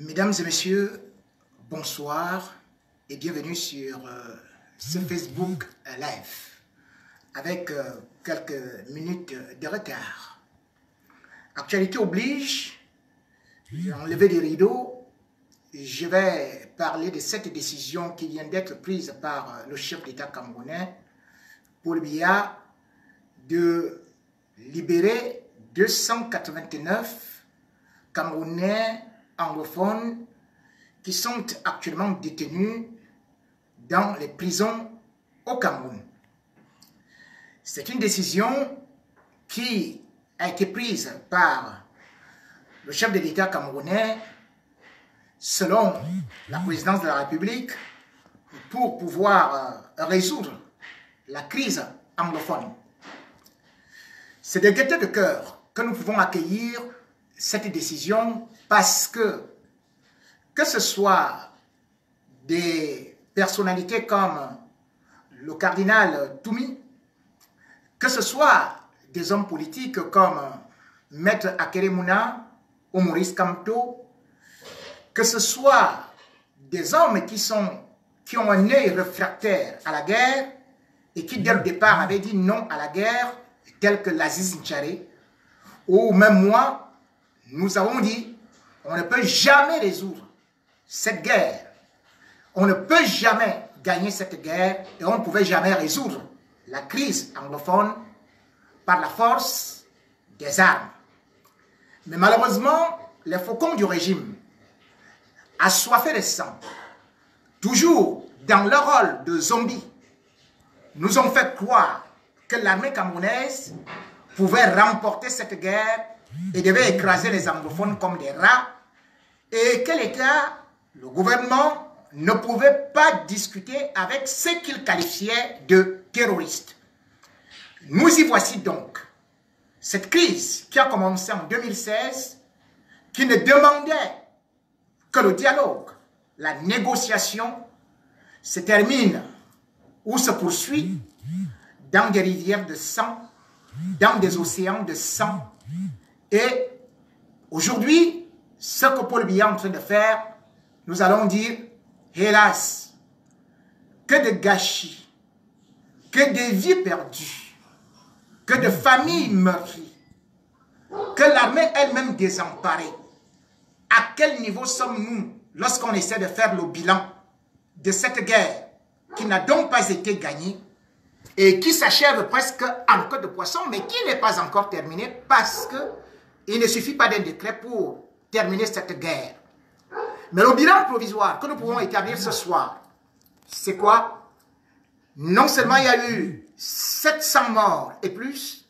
Mesdames et messieurs, bonsoir et bienvenue sur ce Facebook Live avec quelques minutes de retard. Actualité oblige, j'ai enlevé les rideaux, je vais parler de cette décision qui vient d'être prise par le chef d'État camerounais, Paul Biya, de libérer 289 Camerounais anglophones qui sont actuellement détenus dans les prisons au Cameroun. C'est une décision qui a été prise par le chef de l'État camerounais selon la présidence de la République pour pouvoir résoudre la crise anglophone. C'est de gaieté de cœur que nous pouvons accueillir cette décision parce que ce soit des personnalités comme le cardinal Toumi, que ce soit des hommes politiques comme Maître Akeremouna ou Maurice Kamto, que ce soit des hommes qui ont un œil réfractaire à la guerre et qui dès le départ avaient dit non à la guerre, tels que l'Aziz Ncharé, ou même moi, nous avons dit on ne peut jamais résoudre cette guerre. On ne peut jamais gagner cette guerre et on ne pouvait jamais résoudre la crise anglophone par la force des armes. Mais malheureusement, les faucons du régime, assoiffés de sang, toujours dans leur rôle de zombies, nous ont fait croire que l'armée camerounaise pouvait remporter cette guerre et devait écraser les anglophones comme des rats, et que l'État, le gouvernement, ne pouvait pas discuter avec ce qu'il qualifiait de terroristes. Nous y voici donc. Cette crise qui a commencé en 2016, qui ne demandait que le dialogue, la négociation, se termine ou se poursuit dans des rivières de sang, dans des océans de sang. Et aujourd'hui, ce que Paul Biya est en train de faire, nous allons dire, hélas, que de gâchis, que de vies perdues, que de familles meurtries, que l'armée elle-même désemparée. À quel niveau sommes-nous lorsqu'on essaie de faire le bilan de cette guerre qui n'a donc pas été gagnée et qui s'achève presque en queue de poisson, mais qui n'est pas encore terminée parce qu'il ne suffit pas d'un décret pour terminer cette guerre. Mais le bilan provisoire que nous pouvons établir ce soir, c'est quoi? Non seulement il y a eu 700 morts et plus,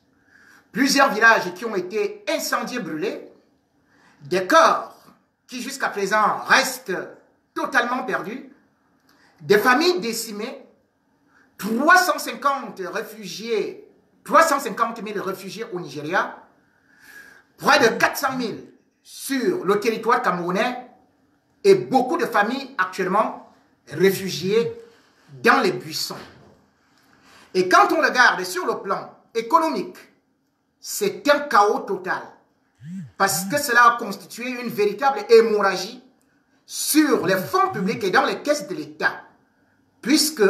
plusieurs villages qui ont été incendiés, brûlés, des corps qui jusqu'à présent restent totalement perdus, des familles décimées, 350 000 réfugiés au Nigeria, près de 400 000 sur le territoire camerounais et beaucoup de familles actuellement réfugiées dans les buissons. Et quand on regarde sur le plan économique, c'est un chaos total parce que cela a constitué une véritable hémorragie sur les fonds publics et dans les caisses de l'État, puisque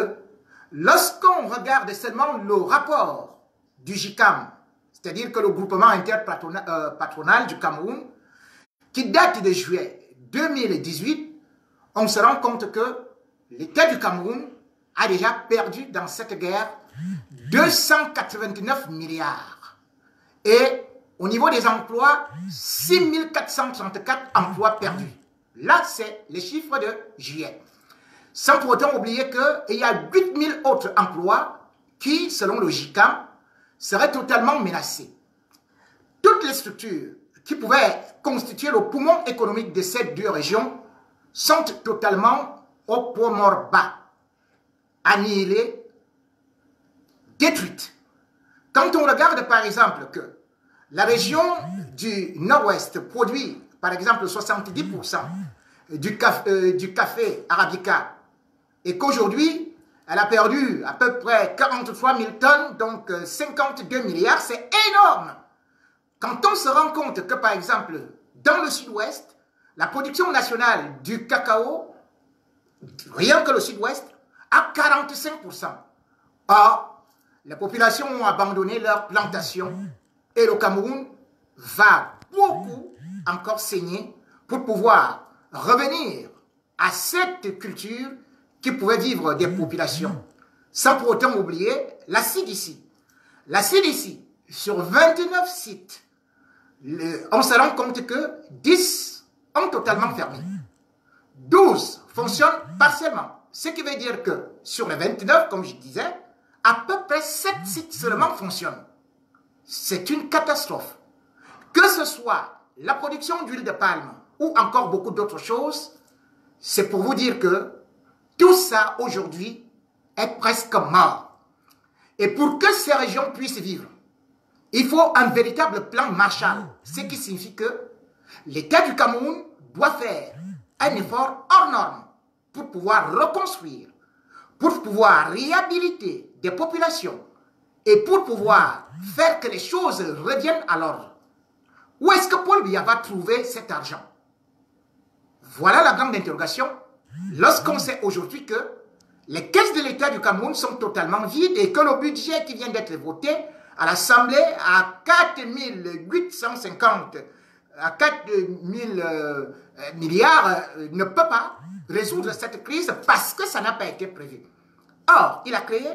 lorsqu'on regarde seulement le rapport du GICAM, c'est-à-dire que le groupement interpatronal du Cameroun, qui date de juillet 2018, on se rend compte que l'État du Cameroun a déjà perdu dans cette guerre 289 milliards. Et au niveau des emplois, 6 434 emplois perdus. Là, c'est les chiffres de juillet. Sans pour autant oublier qu'il y a 8 000 autres emplois qui, selon le GICAM, seraient totalement menacés. Toutes les structures qui pouvaient constituer le poumon économique de ces deux régions sont totalement au point mort bas, annihilées, détruites. Quand on regarde par exemple que la région du nord-ouest produit par exemple 70% du café arabica et qu'aujourd'hui elle a perdu à peu près 43 000 tonnes, donc 52 milliards, c'est énorme. Quand on se rend compte que par exemple dans le sud-ouest, la production nationale du cacao, rien que le sud-ouest, à 45%. Or, les populations ont abandonné leurs plantations et le Cameroun va beaucoup encore saigner pour pouvoir revenir à cette culture qui pouvait vivre des populations. Sans pour autant oublier la CDC. La CDC, sur 29 sites, on se rend compte que 10 ont totalement fermé. 12 fonctionnent partiellement. Ce qui veut dire que sur les 29, comme je disais, à peu près 7 sites seulement fonctionnent. C'est une catastrophe. Que ce soit la production d'huile de palme ou encore beaucoup d'autres choses, c'est pour vous dire que tout ça aujourd'hui est presque mort. Et pour que ces régions puissent vivre, il faut un véritable plan Marshall, ce qui signifie que l'État du Cameroun doit faire un effort hors norme pour pouvoir reconstruire, pour pouvoir réhabiliter des populations et pour pouvoir faire que les choses reviennent à l'ordre. Où est-ce que Paul Biya va trouver cet argent? Voilà la grande interrogation lorsqu'on sait aujourd'hui que les caisses de l'État du Cameroun sont totalement vides et que le budget qui vient d'être voté à l'Assemblée à 4 850, à 4 000 milliards ne peut pas résoudre cette crise parce que ça n'a pas été prévu. Or, il a créé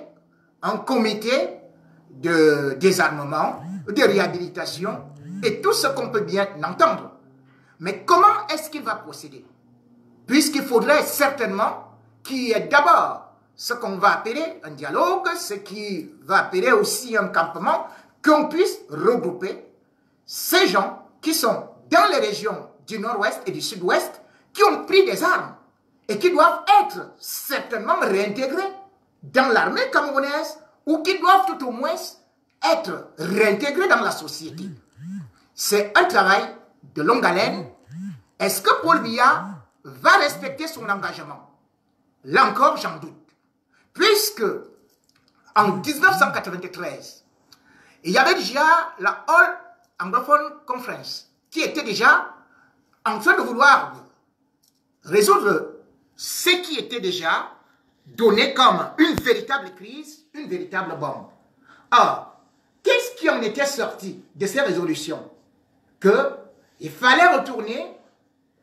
un comité de désarmement, de réhabilitation et tout ce qu'on peut bien entendre. Mais comment est-ce qu'il va procéder? Puisqu'il faudrait certainement qu'il y ait d'abord ce qu'on va appeler un dialogue, ce qui va appeler aussi un campement, qu'on puisse regrouper ces gens qui sont dans les régions du nord-ouest et du sud-ouest, qui ont pris des armes et qui doivent être certainement réintégrés dans l'armée camerounaise ou qui doivent tout au moins être réintégrés dans la société. C'est un travail de longue haleine. Est-ce que Paul Biya va respecter son engagement? Là encore, j'en doute. Puisque en 1993, il y avait déjà la All Anglophone Conference qui était déjà en train de vouloir résoudre ce qui était déjà donné comme une véritable crise, une véritable bombe. Or, qu'est-ce qui en était sorti de ces résolutions? Qu'il fallait retourner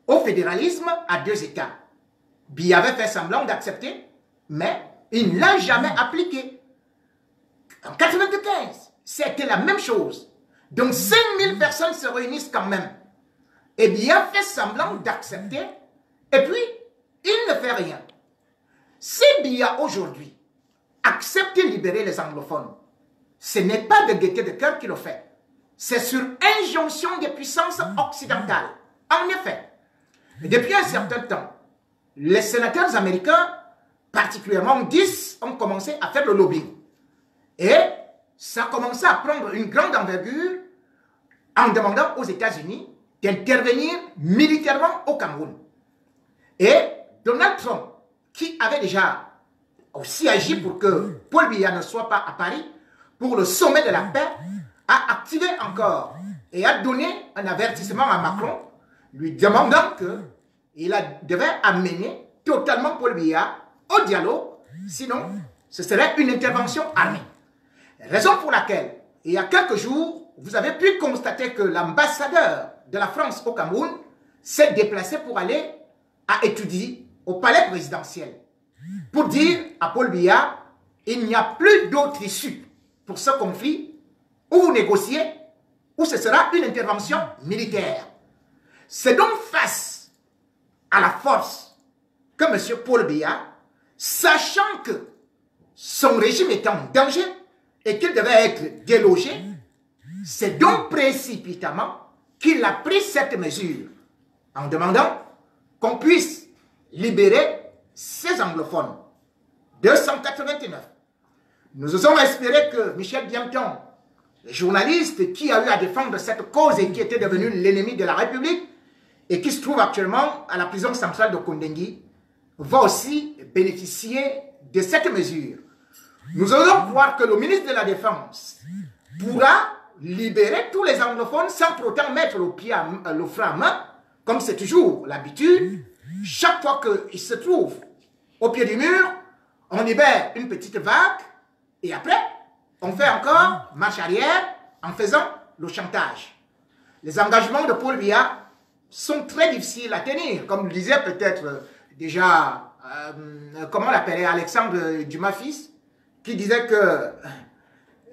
au fédéralisme à 2 États. Biya avait fait semblant d'accepter, mais il ne l'a jamais appliqué. En 1995, c'était la même chose. Donc 5000 personnes se réunissent quand même. Et Biya fait semblant d'accepter, et puis il ne fait rien. Si Biya aujourd'hui accepte de libérer les anglophones, ce n'est pas de gaieté de cœur qu'il le fait. C'est sur injonction des puissances occidentales. En effet, depuis un certain temps, les sénateurs américains, particulièrement 10, ont commencé à faire le lobbying. Et ça a commencé à prendre une grande envergure en demandant aux États-Unis d'intervenir militairement au Cameroun. Et Donald Trump, qui avait déjà aussi agi pour que Paul Biya ne soit pas à Paris pour le sommet de la paix, a activé encore et a donné un avertissement à Macron, lui demandant qu'il devait amener totalement Paul Biya au dialogue, sinon ce serait une intervention armée. Raison pour laquelle, il y a quelques jours, vous avez pu constater que l'ambassadeur de la France au Cameroun s'est déplacé pour aller à étudier au palais présidentiel pour dire à Paul Biya, il n'y a plus d'autre issue pour ce conflit, ou vous négociez, ou ce sera une intervention militaire. C'est donc face à la force que M. Paul Biya, sachant que son régime était en danger et qu'il devait être délogé, c'est donc précipitamment qu'il a pris cette mesure en demandant qu'on puisse libérer ces anglophones. 289. Nous osons espérer que Michel Diamton, le journaliste qui a eu à défendre cette cause et qui était devenu l'ennemi de la République et qui se trouve actuellement à la prison centrale de Kondengui, va aussi bénéficier de cette mesure. Nous osons croire que le ministre de la Défense pourra libérer tous les anglophones sans pour autant mettre le frein à main comme c'est toujours l'habitude, chaque fois qu'il se trouve au pied du mur, on libère une petite vague et après, on fait encore marche arrière en faisant le chantage. Les engagements de Paul Biya sont très difficiles à tenir, comme le disait peut-être déjà, comment on l'appelait, Alexandre Dumas fils, qui disait que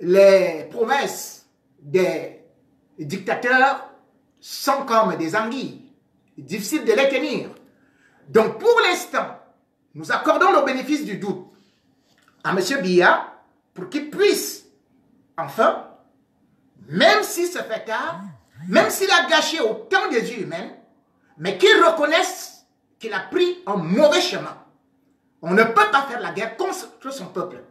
les promesses des dictateurs sont comme des anguilles, difficiles de les tenir. Donc pour l'instant, nous accordons le bénéfice du doute à M. Biya pour qu'il puisse, enfin, même si ça fait tard, même s'il a gâché autant de vies humaines, mais qu'il reconnaisse qu'il a pris un mauvais chemin. On ne peut pas faire la guerre contre son peuple.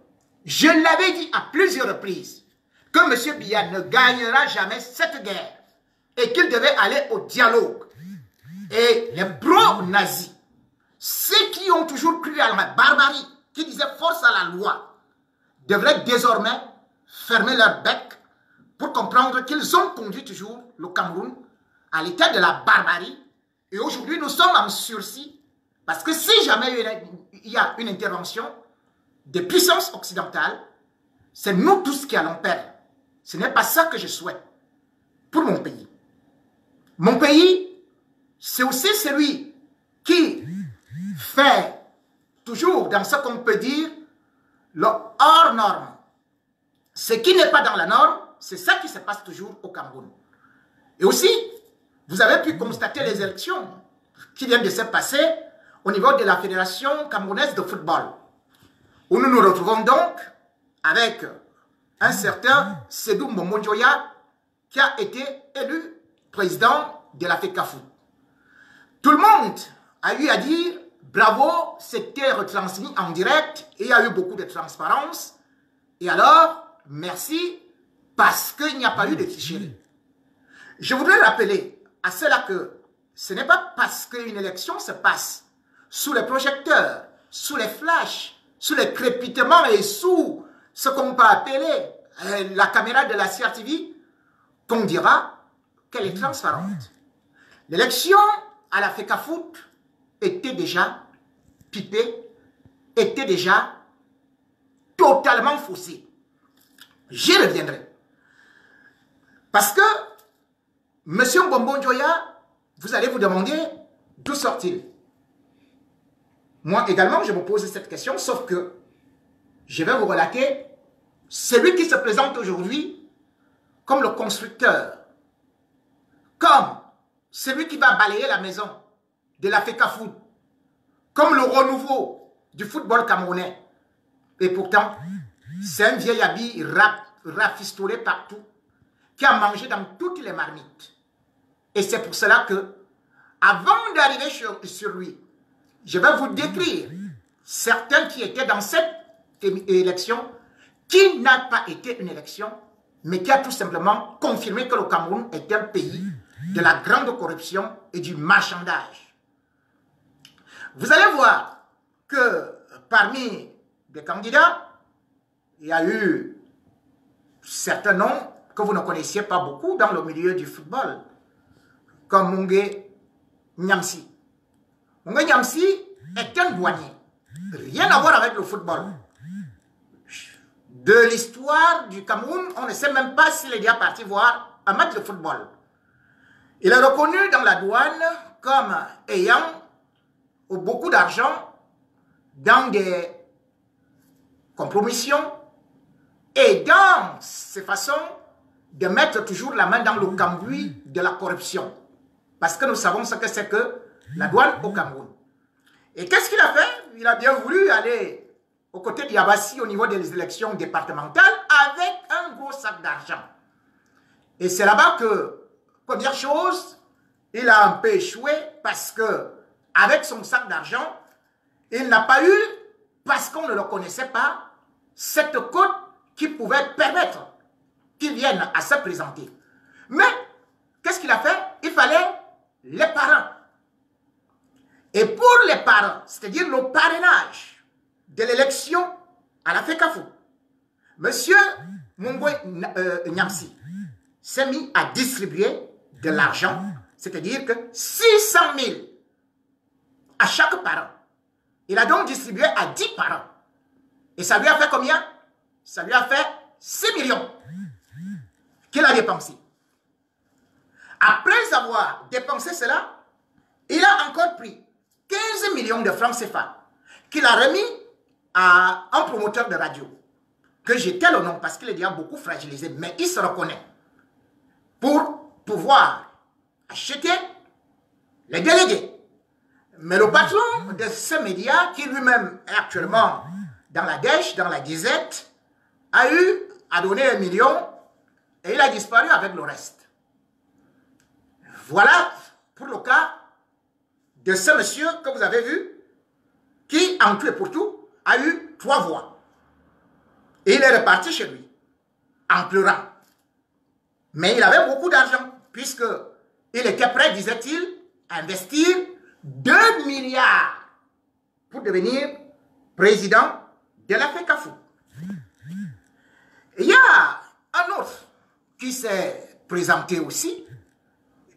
Je l'avais dit à plusieurs reprises que M. Biya ne gagnera jamais cette guerre et qu'il devait aller au dialogue. Et les pro-nazis, ceux qui ont toujours cru à la barbarie, qui disaient force à la loi, devraient désormais fermer leur bec pour comprendre qu'ils ont conduit toujours le Cameroun à l'état de la barbarie. Et aujourd'hui, nous sommes en sursis parce que si jamais il y a une intervention des puissances occidentales, c'est nous tous qui allons perdre. Ce n'est pas ça que je souhaite pour mon pays. Mon pays, c'est aussi celui qui fait toujours dans ce qu'on peut dire le hors norme. Ce qui n'est pas dans la norme, c'est ça qui se passe toujours au Cameroun. Et aussi, vous avez pu constater les élections qui viennent de se passer au niveau de la Fédération camerounaise de football, où nous nous retrouvons donc avec un certain Sédou Mbongo-Njoya qui a été élu président de la FECAFOOT. Tout le monde a eu à dire bravo, c'était retransmis en direct et il y a eu beaucoup de transparence. Et alors, merci parce qu'il n'y a pas eu de tricherie. Je voudrais rappeler à cela que ce n'est pas parce qu'une élection se passe sous les projecteurs, sous les flashs, sous les crépitements et sous ce qu'on peut appeler la caméra de la CRTV qu'on dira qu'elle est transparente. L'élection à la FECAFOOT était déjà pipée, était déjà totalement faussée. J'y reviendrai. Parce que M. Mbongo-Njoya, vous allez vous demander d'où sort-il. Moi également, je me pose cette question, sauf que je vais vous relater celui qui se présente aujourd'hui comme le constructeur, comme celui qui va balayer la maison de la FECAFOOT, comme le renouveau du football camerounais. Et pourtant, c'est un vieil habit rafistolé partout, qui a mangé dans toutes les marmites. Et c'est pour cela que, avant d'arriver sur lui, je vais vous décrire certains qui étaient dans cette élection, qui n'a pas été une élection, mais qui a tout simplement confirmé que le Cameroun est un pays de la grande corruption et du marchandage. Vous allez voir que parmi les candidats, il y a eu certains noms que vous ne connaissiez pas beaucoup dans le milieu du football, comme Mungé Nyamsi. Mungé Nyamsi est un douanier. Rien à voir avec le football. De l'histoire du Cameroun, on ne sait même pas s'il est déjà parti voir un match de football. Il est reconnu dans la douane comme ayant beaucoup d'argent dans des compromissions et dans ses façons de mettre toujours la main dans le cambouis de la corruption. Parce que nous savons ce que c'est que la douane au Cameroun. Et qu'est-ce qu'il a fait? Il a bien voulu aller aux côtés d'Yabassi au niveau des élections départementales avec un gros sac d'argent. Et c'est là-bas que, première chose, il a un peu échoué parce que, avec son sac d'argent, il n'a pas eu, parce qu'on ne le connaissait pas, cette cote qui pouvait permettre qu'il vienne à se présenter. Mais, qu'est-ce qu'il a fait? Il fallait les parrains. Et pour les parrains, c'est-à-dire le parrainage de l'élection à la FECAFOOT, M. Mbongo Nyamsi s'est mis à distribuer de l'argent c'est-à-dire que 600 000 à chaque parent. Il a donc distribué à 10 parents. Et ça lui a fait combien? Ça lui a fait 6 millions qu'il a dépensé. Après avoir dépensé cela, il a encore pris 15 millions de francs CFA qu'il a remis à un promoteur de radio, que j'ai tel au nom parce qu'il est déjà beaucoup fragilisé, mais il se reconnaît, pour pouvoir acheter les délégués. Mais le patron de ce média, qui lui-même est actuellement dans la dèche, dans la disette, a eu à donner 1 million et il a disparu avec le reste. Voilà pour le cas de ce monsieur que vous avez vu, qui, en tout et pour tout, a eu 3 voix. Et il est reparti chez lui, en pleurant. Mais il avait beaucoup d'argent, puisqu'il était prêt, disait-il, à investir 2 milliards pour devenir président de la FECAFOOT. Il y a un autre qui s'est présenté aussi,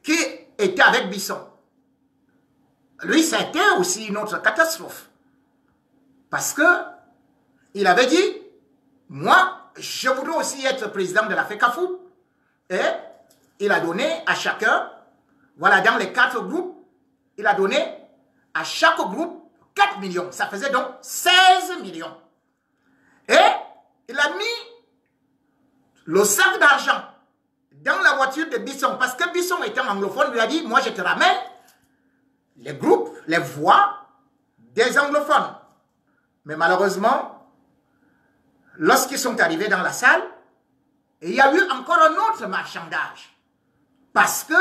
qui était avec Bisson. Lui, c'était aussi une autre catastrophe. Parce que il avait dit, moi, je voudrais aussi être président de la FECAFOOT. Et il a donné à chacun, voilà, dans les 4 groupes, il a donné à chaque groupe 4 millions. Ça faisait donc 16 millions. Et il a mis le sac d'argent dans la voiture de Bisson. Parce que Bisson, étant anglophone, lui a dit, moi, je te ramène les groupes, les voix des anglophones. Mais malheureusement, lorsqu'ils sont arrivés dans la salle, il y a eu encore un autre marchandage. Parce que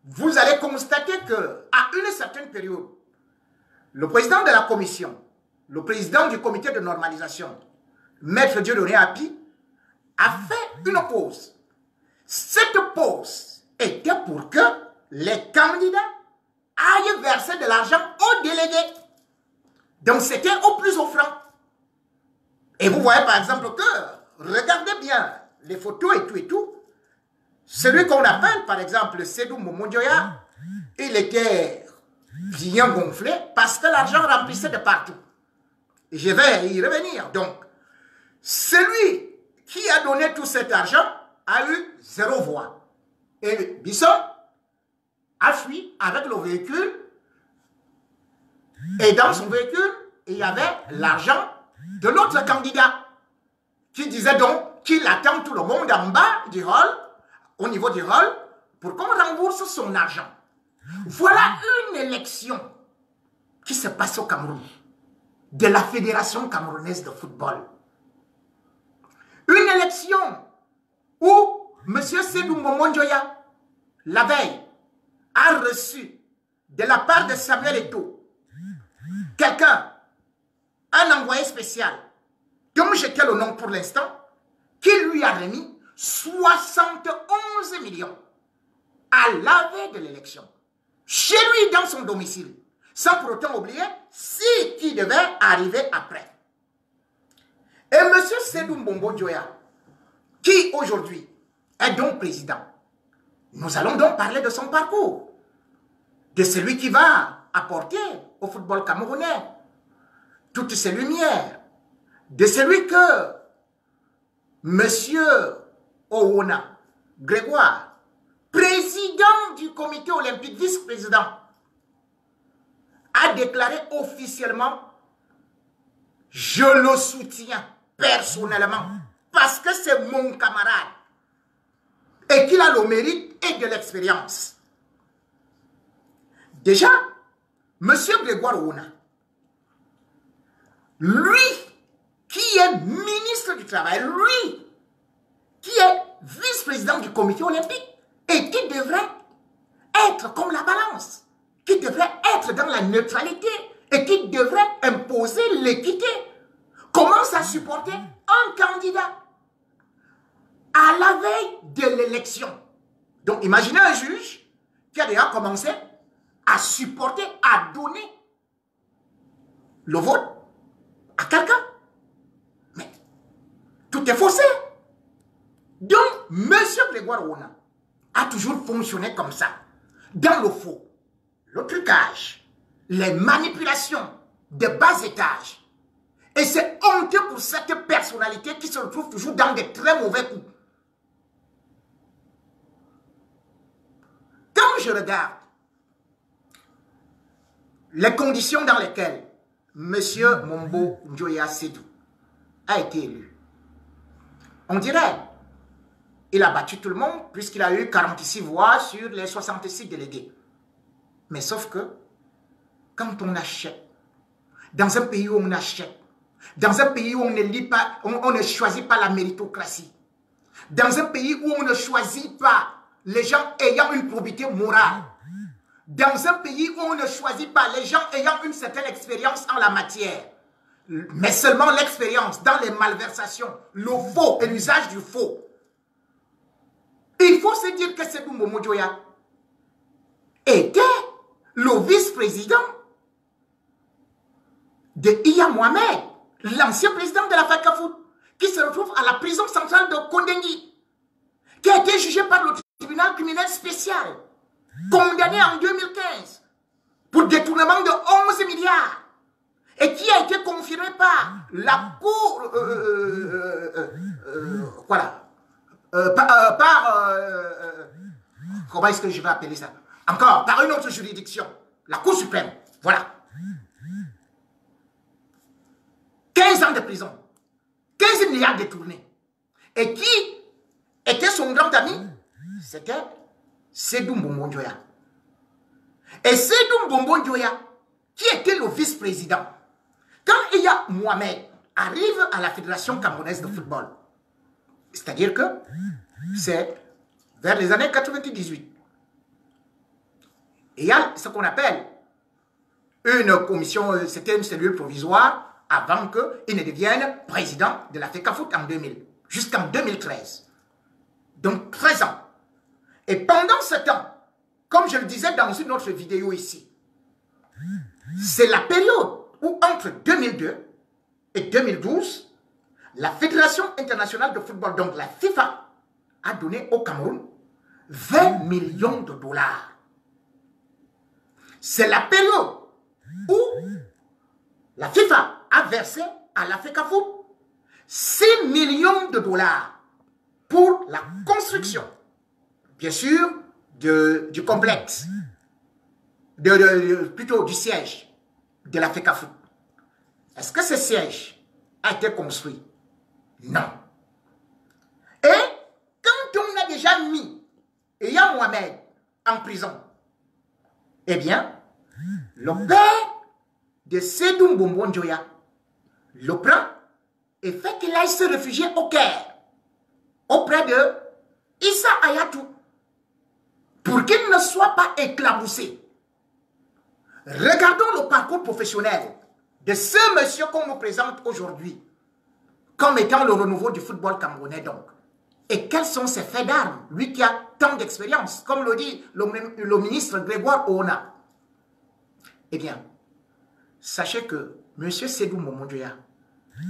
vous allez constater qu'à une certaine période, le président de la commission, le président du comité de normalisation, Maître Dieudonné Api, a fait une pause. Cette pause était pour que les candidats aillent verser de l'argent aux délégués. Donc c'était au plus offrant. Et vous voyez par exemple que, regardez bien les photos et tout, celui qu'on appelle par exemple Sédou Momondjoya, il était bien gonflé parce que l'argent remplissait de partout. Je vais y revenir. Donc, celui qui a donné tout cet argent a eu 0 voix. Et Bisson a fui avec le véhicule. Et dans son véhicule, il y avait l'argent de l'autre candidat qui disait donc qu'il attend tout le monde en bas du hall, au niveau du hall, pour qu'on rembourse son argent. Voilà une élection qui se passe au Cameroun, de la Fédération camerounaise de football. Une élection où M. Sédou Momondjoya, la veille, a reçu de la part de Samuel Eto'o, quelqu'un, un envoyé spécial, dont j'ai le nom pour l'instant, qui lui a remis 71 millions à la veille de l'élection, chez lui dans son domicile, sans pour autant oublier ce qui devait arriver après. Et M. Sédou Momondjoya, qui aujourd'hui est donc président, nous allons donc parler de son parcours, de celui qui va apporter au football camerounais toutes ces lumières, de celui que M. Owona Grégoire, président du comité olympique, vice-président, a déclaré officiellement « Je le soutiens personnellement parce que c'est mon camarade et qu'il a le mérite et de l'expérience. » Déjà, M. Grégoire Owona, lui qui est ministre du Travail, lui qui est vice-président du comité olympique et qui devrait être comme la balance, qui devrait être dans la neutralité et qui devrait imposer l'équité, commence à supporter un candidat à la veille de l'élection. Donc imaginez un juge qui a déjà commencé à supporter, à donner le vote à quelqu'un. Mais tout est faussé. Donc, M. Grégoire Owona a toujours fonctionné comme ça. dans le faux, le trucage, les manipulations de bas étage. Et c'est honteux pour cette personnalité qui se retrouve toujours dans des très mauvais coups. Quand je regarde les conditions dans lesquelles M. Mombo Njoya Sedou a été élu, on dirait il a battu tout le monde puisqu'il a eu 46 voix sur les 66 délégués. Mais sauf que quand on achète, dans un pays où on achète, dans un pays où on ne choisit pas la méritocratie, dans un pays où on ne choisit pas les gens ayant une probité morale, dans un pays où on ne choisit pas les gens ayant une certaine expérience en la matière, mais seulement l'expérience dans les malversations, le faux et l'usage du faux. Il faut se dire que Sedou Mbombo Njoya était le vice-président de Iya Mohamed, l'ancien président de la FECAFOOT, qui se retrouve à la prison centrale de Kondengui, qui a été jugé par le tribunal criminel spécial, condamné en 2015 pour détournement de 11 milliards, et qui a été confirmé par la cour, comment est-ce que je vais appeler ça? Encore, par une autre juridiction, la Cour suprême, voilà. 15 ans de prison, 15 milliards détournés. Et qui était son grand ami? C'était Sedou Mbombo Njoya. Et Sedou Mbombo Njoya, qui était le vice-président, quand Iya Mohamed arrive à la Fédération camerounaise de football, c'est-à-dire que c'est vers les années 98, il y a ce qu'on appelle une commission, c'était une cellule provisoire avant qu'il ne devienne président de la FECAFOOT en 2000, jusqu'en 2013. Donc 13 ans. Et pendant ce temps, comme je le disais dans une autre vidéo ici, c'est la période où entre 2002 et 2012, la Fédération internationale de football, donc la FIFA, a donné au Cameroun 20 millions de dollars. C'est la période où la FIFA a versé à la FECAFOOT 6 millions de dollars pour la construction, bien sûr, du complexe, plutôt du siège de la FECAFOOT. Est-ce que ce siège a été construit? Non. Et quand on a déjà mis Iya Mohamed en prison, eh bien, le père de Sedou Mbombo Njoya le prend et fait qu'il aille se réfugier au Caire, auprès de Issa Hayatou, pour qu'il ne soit pas éclaboussé. Regardons le parcours professionnel de ce monsieur qu'on nous présente aujourd'hui comme étant le renouveau du football camerounais donc. Et quels sont ses faits d'armes, lui qui a tant d'expérience, comme le dit le ministre Grégoire Oona. Eh bien, sachez que M. Sedou Mbombo Njoya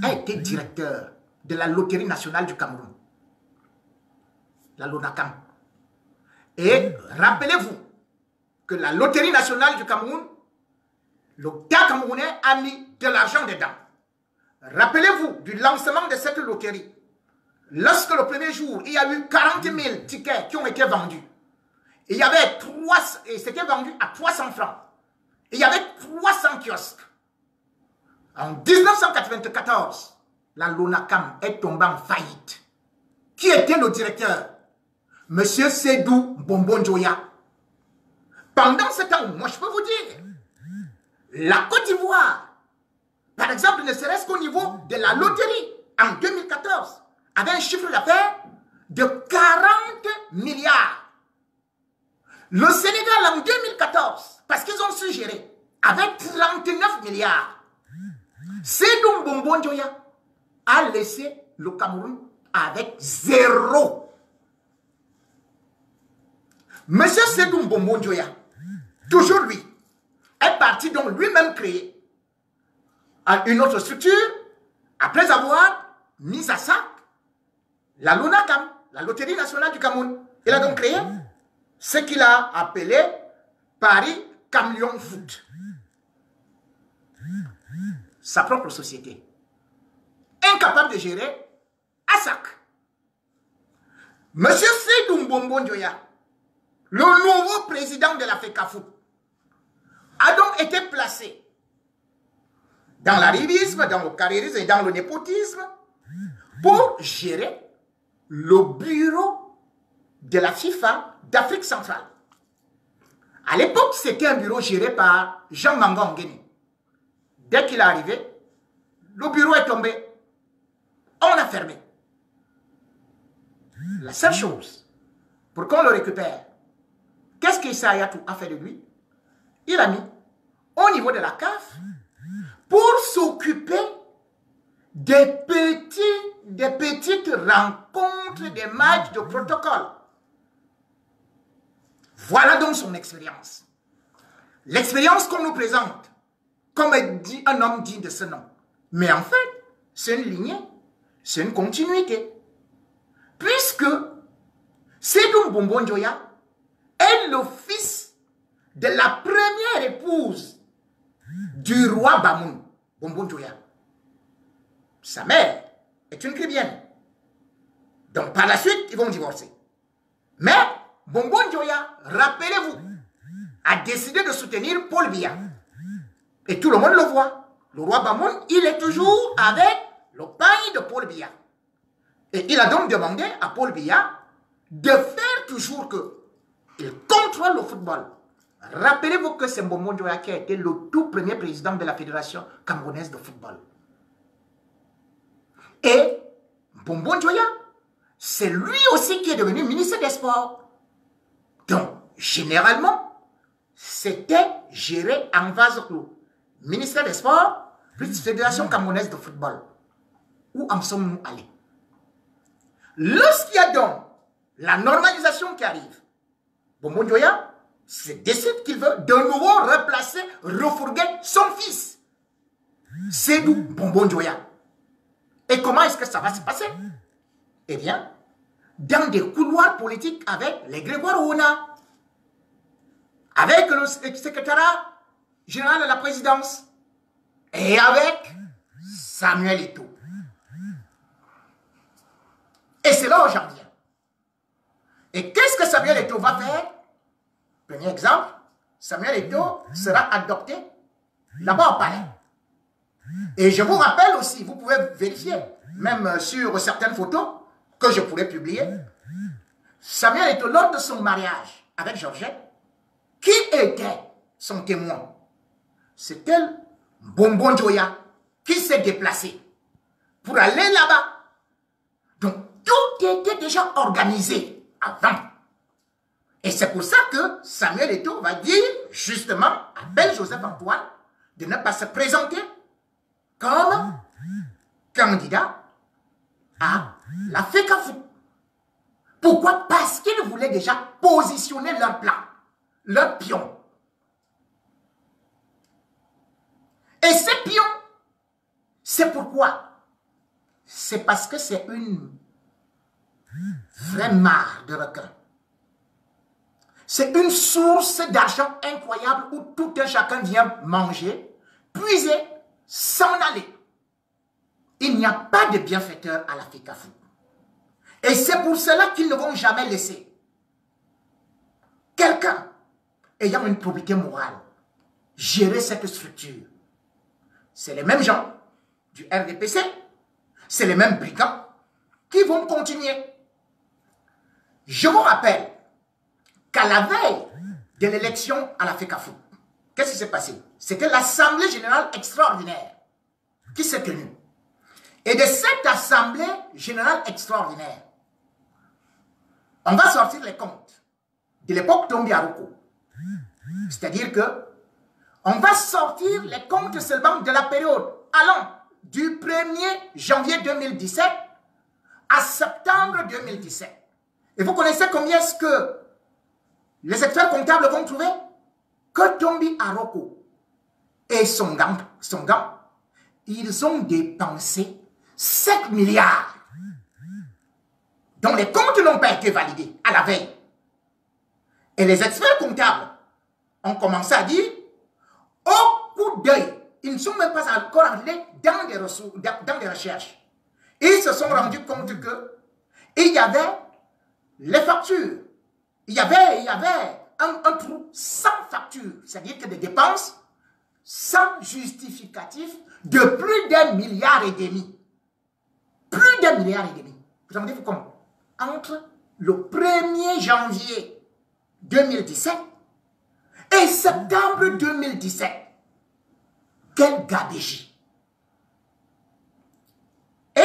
a été directeur de la Loterie nationale du Cameroun, la LONACAM. Et rappelez-vous que la Loterie nationale du Cameroun, l'État camerounais a mis de l'argent dedans. Rappelez-vous du lancement de cette loterie. Lorsque le premier jour, il y a eu 40 000 tickets qui ont été vendus. Il y avait et c'était vendu à 300 francs. Il y avait 300 kiosques. En 1994, la LONACAM est tombée en faillite. Qui était le directeur? Monsieur Sedou Mbombo Njoya. Pendant ce temps, moi je peux vous dire, la Côte d'Ivoire, par exemple, ne serait-ce qu'au niveau de la loterie, en 2014, avait un chiffre d'affaires de 40 milliards. Le Sénégal en 2014, parce qu'ils ont su gérer, avait 39 milliards. Sedou Mbombo Njoya a laissé le Cameroun avec 0. Monsieur Sedou Mbombo Njoya, toujours lui, est parti donc lui-même créer une autre structure après avoir mis à sac la LONACAM, la Loterie nationale du Cameroun. Il a donc créé ce qu'il a appelé Paris Camion Foot. Sa propre société. Incapable de gérer ASAC. Monsieur Seydou Mbombo Ndoya, le nouveau président de la FECAFOOT, a donc été placé dans l'arrivisme, dans le carriérisme et dans le népotisme pour gérer le bureau de la FIFA d'Afrique centrale. À l'époque, c'était un bureau géré par Jean Manga Ngueni. Dès qu'il est arrivé, le bureau est tombé. On a fermé. La seule chose, pour qu'on le récupère, qu'est-ce qu'Issa Hayatou a fait de lui? Il a mis au niveau de la CAF pour s'occuper des petites rencontres, des matchs de protocole. Voilà donc son expérience. L'expérience qu'on nous présente, comme dit un homme digne de ce nom. Mais en fait, c'est une lignée, c'est une continuité. Puisque Seydou Mbombo Ndoya est le fils de la première épouse du roi Bamoun, Mbombo Ndoya. Sa mère est une Cribienne. Donc par la suite, ils vont divorcer. Mais Mbombo Ndoya, rappelez-vous, a décidé de soutenir Paul Biya. Et tout le monde le voit. Le roi Bamoun, il est toujours avec le pagne de Paul Biya. Et il a donc demandé à Paul Biya de faire toujours qu'il contrôle le football. Rappelez-vous que c'est Mbombo Ndoya qui a été le tout premier président de la Fédération camerounaise de football. Et Mbombo Ndoya, c'est lui aussi qui est devenu ministre des Sports. Donc, généralement, c'était géré en vase clos. Ministère des Sports, plus Fédération camerounaise de football. Où en sommes-nous allés? Lorsqu'il y a donc la normalisation qui arrive, Mbombo Ndoya décide qu'il veut de nouveau replacer, refourguer son fils. Seydou Mbombo Ndoya. Et comment est-ce que ça va se passer? Eh bien, dans des couloirs politiques avec les Grégoire Ouna, avec le secrétariat général de la présidence et avec Samuel Eto'o. Et c'est là où j'en viens. Et qu'est-ce que Samuel Eto'o va faire? Premier exemple, Samuel Eto'o sera adopté là-bas au palais. Et je vous rappelle aussi, vous pouvez vérifier, même sur certaines photos que je pourrais publier, Samuel Eto'o, lors de son mariage avec Georgette, qui était son témoin? C'était Mbombo Ndoya qui s'est déplacé pour aller là-bas. Donc, tout était déjà organisé avant. Et c'est pour ça que Samuel Eto'o va dire, justement, à Ben Joseph Antoine, de ne pas se présenter comme candidat à la FECAFOOT. Pourquoi? Parce qu'ils voulaient déjà positionner leur plan, leur pion. Et ces pions, c'est pourquoi? C'est parce que c'est une vraie mare de requin. C'est une source d'argent incroyable où tout un chacun vient manger, puiser, s'en aller. Il n'y a pas de bienfaiteur à la FECAFOOT. Et c'est pour cela qu'ils ne vont jamais laisser quelqu'un ayant une probité morale gérer cette structure. C'est les mêmes gens du RDPC, c'est les mêmes brigands qui vont continuer. Je vous rappelle qu'à la veille de l'élection à la FECAFOOT, qu'est-ce qui s'est passé? C'était l'Assemblée générale extraordinaire qui s'est tenue. Et de cette Assemblée générale extraordinaire, on va sortir les comptes de l'époque Tombi Aroko. C'est-à-dire que on va sortir les comptes seulement de la période allant du 1er janvier 2017 à septembre 2017. Et vous connaissez combien est-ce que les experts comptables vont trouver? Que Tombi Aroko et son gang, ils ont dépensé 7 milliards dont les comptes n'ont pas été validés à la veille. Et les experts comptables ont commencé à dire, au coup d'œil, ils ne sont même pas encore allés dans des recherches. Ils se sont rendus compte que il y avait les factures. Il y avait un trou sans facture, c'est-à-dire que des dépenses sans justificatif de plus d'1,5 milliard. Plus d'1,5 milliard. Vous en rendez-vous compte? Entre le 1er janvier 2017 et septembre 2017. Quelle gabegie! Et,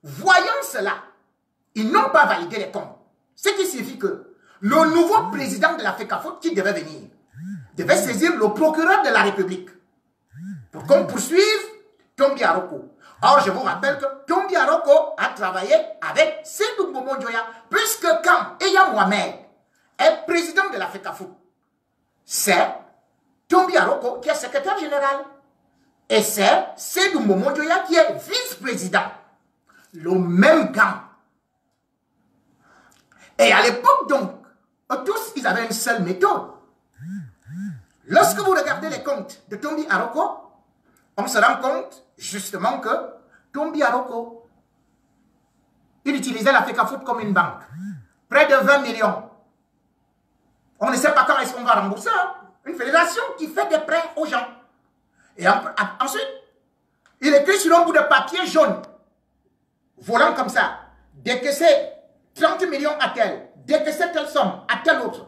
voyant cela, ils n'ont pas validé les comptes. Ce qui signifie que le nouveau président de la FECAFOOT qui devait venir, devait saisir le procureur de la République pour qu'on poursuive Tombi Aroko. Or, je vous rappelle que Tombi Aroko a travaillé avec Sédou Mbomo Njoya, puisque quand Eya Mohamed est président de la FECAFOOT, c'est Tombi Aroko qui est secrétaire général. Et c'est Sédou Mbomo Njoya qui est vice-président. Le même gang. Et à l'époque, donc, tous, ils avaient une seule méthode. Lorsque vous regardez les comptes de Tombi Aroko, on se rend compte justement que Tombi Aroko, il utilisait la FECAFOOT comme une banque. Près de 20 millions. On ne sait pas quand est-ce qu'on va rembourser. Hein? Une fédération qui fait des prêts aux gens. Et ensuite, il écrit sur un bout de papier jaune, volant comme ça, décaisser 30 millions à tel, décaisser telle somme à tel autre.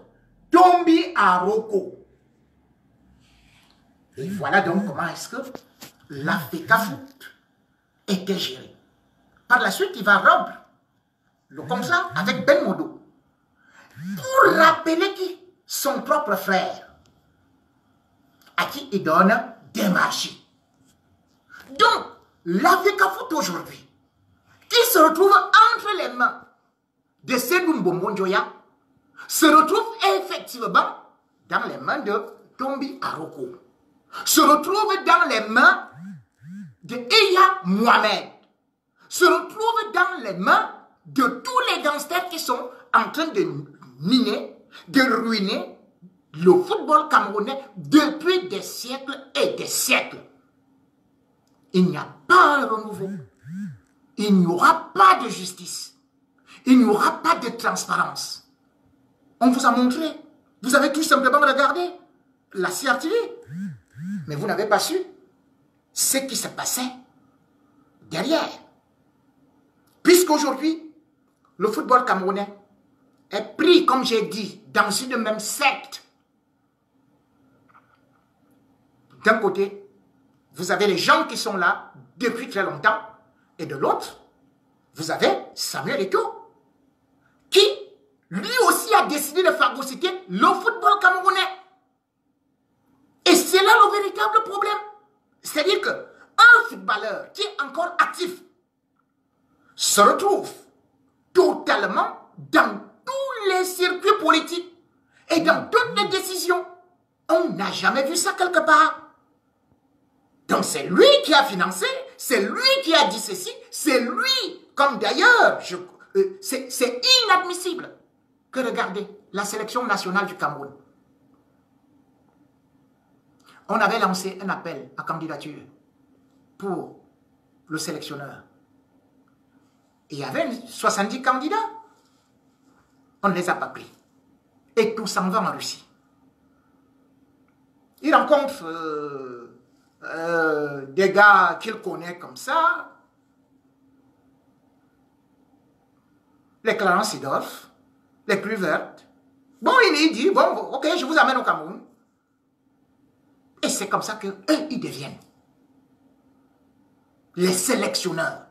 Tombi Aroko. Et voilà donc comment est-ce que la FECAFOOT était gérée. Par la suite, il va rompre le contrat avec Ben Modo pour rappeler qui? Son propre frère, à qui il donne des marchés. Donc, la FECAFOOT aujourd'hui, qui se retrouve entre les mains de Sédou Mbomo Njoya, se retrouve effectivement dans les mains de Tombi Aroko, se retrouve dans les mains de Eya Mohamed, se retrouve dans les mains de tous les gangsters qui sont en train de miner, de ruiner le football camerounais depuis des siècles et des siècles. Il n'y a pas un renouveau. Il n'y aura pas de justice. Il n'y aura pas de transparence. On vous a montré. Vous avez tout simplement regardé la CRTV. Mais vous n'avez pas su ce qui se passait derrière. Puisqu'aujourd'hui, le football camerounais est pris, comme j'ai dit, dans une même secte. D'un côté, vous avez les gens qui sont là depuis très longtemps, et de l'autre, vous avez Samuel Eto'o, qui lui aussi a décidé de phagocyter le football camerounais. Et c'est là le véritable problème. C'est-à-dire qu'un footballeur qui est encore actif se retrouve totalement dans tous les circuits politiques et dans toutes les décisions. On n'a jamais vu ça quelque part. Donc c'est lui qui a financé, c'est lui qui a dit ceci, c'est lui, comme d'ailleurs, c'est inadmissible que regardez la sélection nationale du Cameroun. On avait lancé un appel à candidature pour le sélectionneur. Il y avait 70 candidats. On ne les a pas pris. Et tout s'en va en Russie. Il rencontre des gars qu'il connaît comme ça. Les Clarence Seedorf, les Kluivert. Bon, il dit, bon, ok, je vous amène au Cameroun. Et c'est comme ça qu'eux, ils deviennent les sélectionneurs.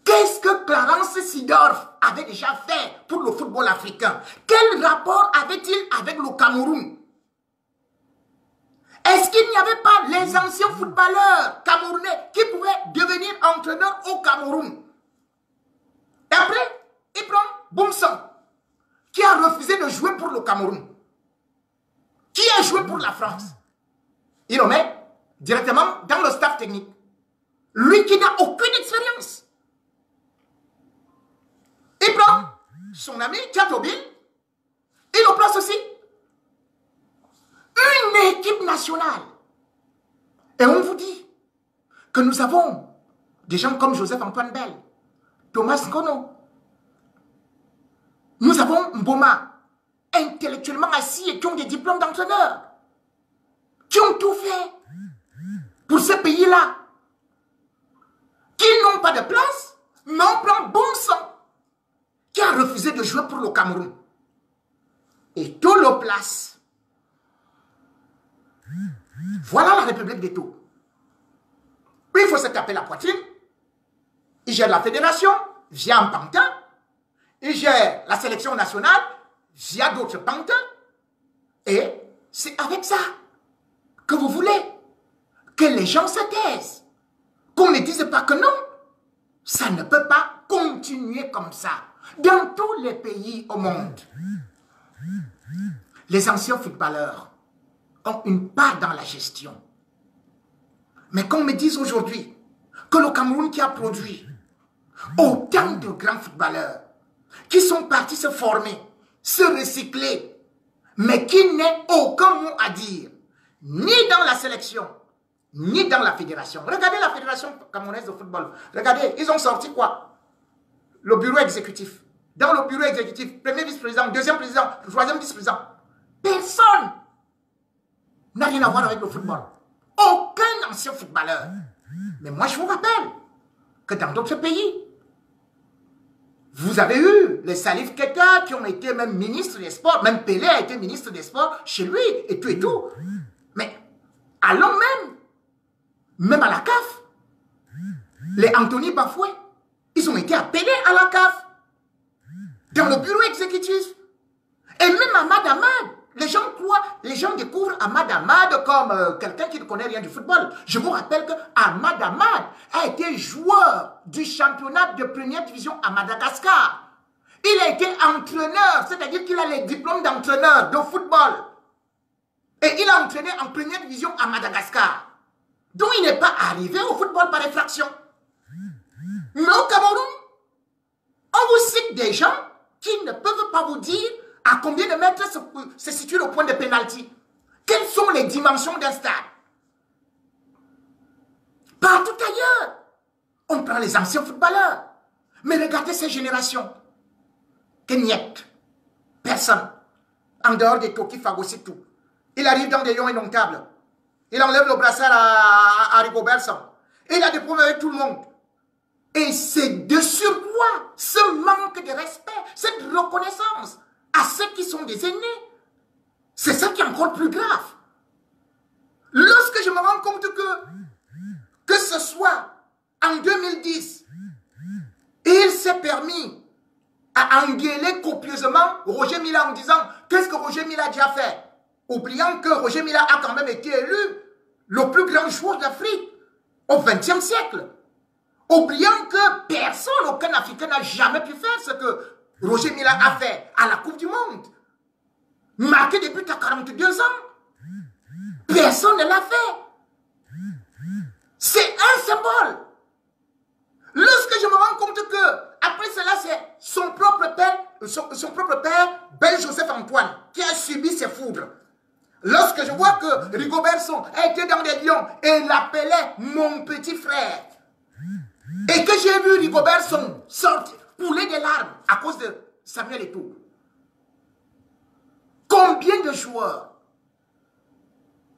Qu'est-ce que Clarence Seedorf avait déjà fait pour le football africain? Quel rapport avait-il avec le Cameroun? Est-ce qu'il n'y avait pas les anciens footballeurs camerounais qui pouvaient devenir entraîneurs au Cameroun? Et après, il prend Boumson, qui a refusé de jouer pour le Cameroun, qui a joué pour la France. Il le met directement dans le staff technique. Lui qui n'a aucune expérience. Il prend son ami Tchatobil, il le place aussi. équipe nationale. Et on vous dit que nous avons des gens comme Joseph-Antoine Bell, Thomas Kono. Nous avons Mboma, intellectuellement assis et qui ont des diplômes d'entraîneur, qui ont tout fait pour ce pays-là, qui n'ont pas de place, mais on prend bon sang, qui a refusé de jouer pour le Cameroun. Et tout le place. Voilà la République des Tours. Puis il faut se taper la poitrine. Il gère la fédération via un pantin. Il gère la sélection nationale via d'autres pantins. Et c'est avec ça que vous voulez que les gens se taisent. Qu'on ne dise pas que non. Ça ne peut pas continuer comme ça. Dans tous les pays au monde, les anciens footballeurs ont une part dans la gestion. Mais qu'on me dise aujourd'hui que le Cameroun qui a produit autant de grands footballeurs qui sont partis se former, se recycler, mais qui n'aient aucun mot à dire, ni dans la sélection, ni dans la fédération. Regardez la fédération camerounaise de football. Regardez, ils ont sorti quoi? Le bureau exécutif. Dans le bureau exécutif, premier vice-président, deuxième président, troisième vice-président. Personne n'a rien à voir avec le football. Aucun ancien footballeur. Mais moi, je vous rappelle que dans d'autres pays, vous avez eu les Salif Keita qui ont été même ministres des Sports. Même Pelé a été ministre des Sports chez lui et tout et tout. Mais allons même à la CAF. Les Anthony Bafoué, ils ont été appelés à la CAF. Dans le bureau exécutif. Et même Ahmad Ahmad. Les gens croient, les gens découvrent Ahmad Ahmad comme quelqu'un qui ne connaît rien du football. Je vous rappelle que Ahmad Ahmad a été joueur du championnat de première division à Madagascar. Il a été entraîneur, c'est-à-dire qu'il a les diplômes d'entraîneur de football. Et il a entraîné en première division à Madagascar. Donc il n'est pas arrivé au football par effraction. Mais au Cameroun, on vous cite des gens qui ne peuvent pas vous dire à combien de mètres se situe le point de pénalty. Quelles sont les dimensions d'un stade? Partout ailleurs, on prend les anciens footballeurs. Mais regardez ces générations. Kenyette, personne. En dehors des Toki Fagosi tout. Il arrive dans des lions indomptables. Il enlève le brassard à Rigobertson. Il a des problèmes avec tout le monde. Et c'est de surcroît ce manque de respect, cette reconnaissance à ceux qui sont des aînés. C'est ça qui est encore plus grave. Lorsque je me rends compte que ce soit en 2010, il s'est permis à engueuler copieusement Roger Mila en disant qu'est-ce que Roger Mila a déjà fait, oubliant que Roger Mila a quand même été élu le plus grand joueur d'Afrique au XXe siècle, oubliant que personne, aucun Africain n'a jamais pu faire ce que Roger Mila a fait à la Coupe du Monde. Marquer des buts à 42 ans. Personne ne l'a fait. C'est un symbole. Lorsque je me rends compte que, après cela, c'est son propre père, Ben Joseph Antoine, qui a subi ses foudres. Lorsque je vois que Rigobertson a été dans les lions et l'appelait mon petit frère, et que j'ai vu Rigobertson sortir, couler des larmes à cause de Samuel Eto'o. Combien de joueurs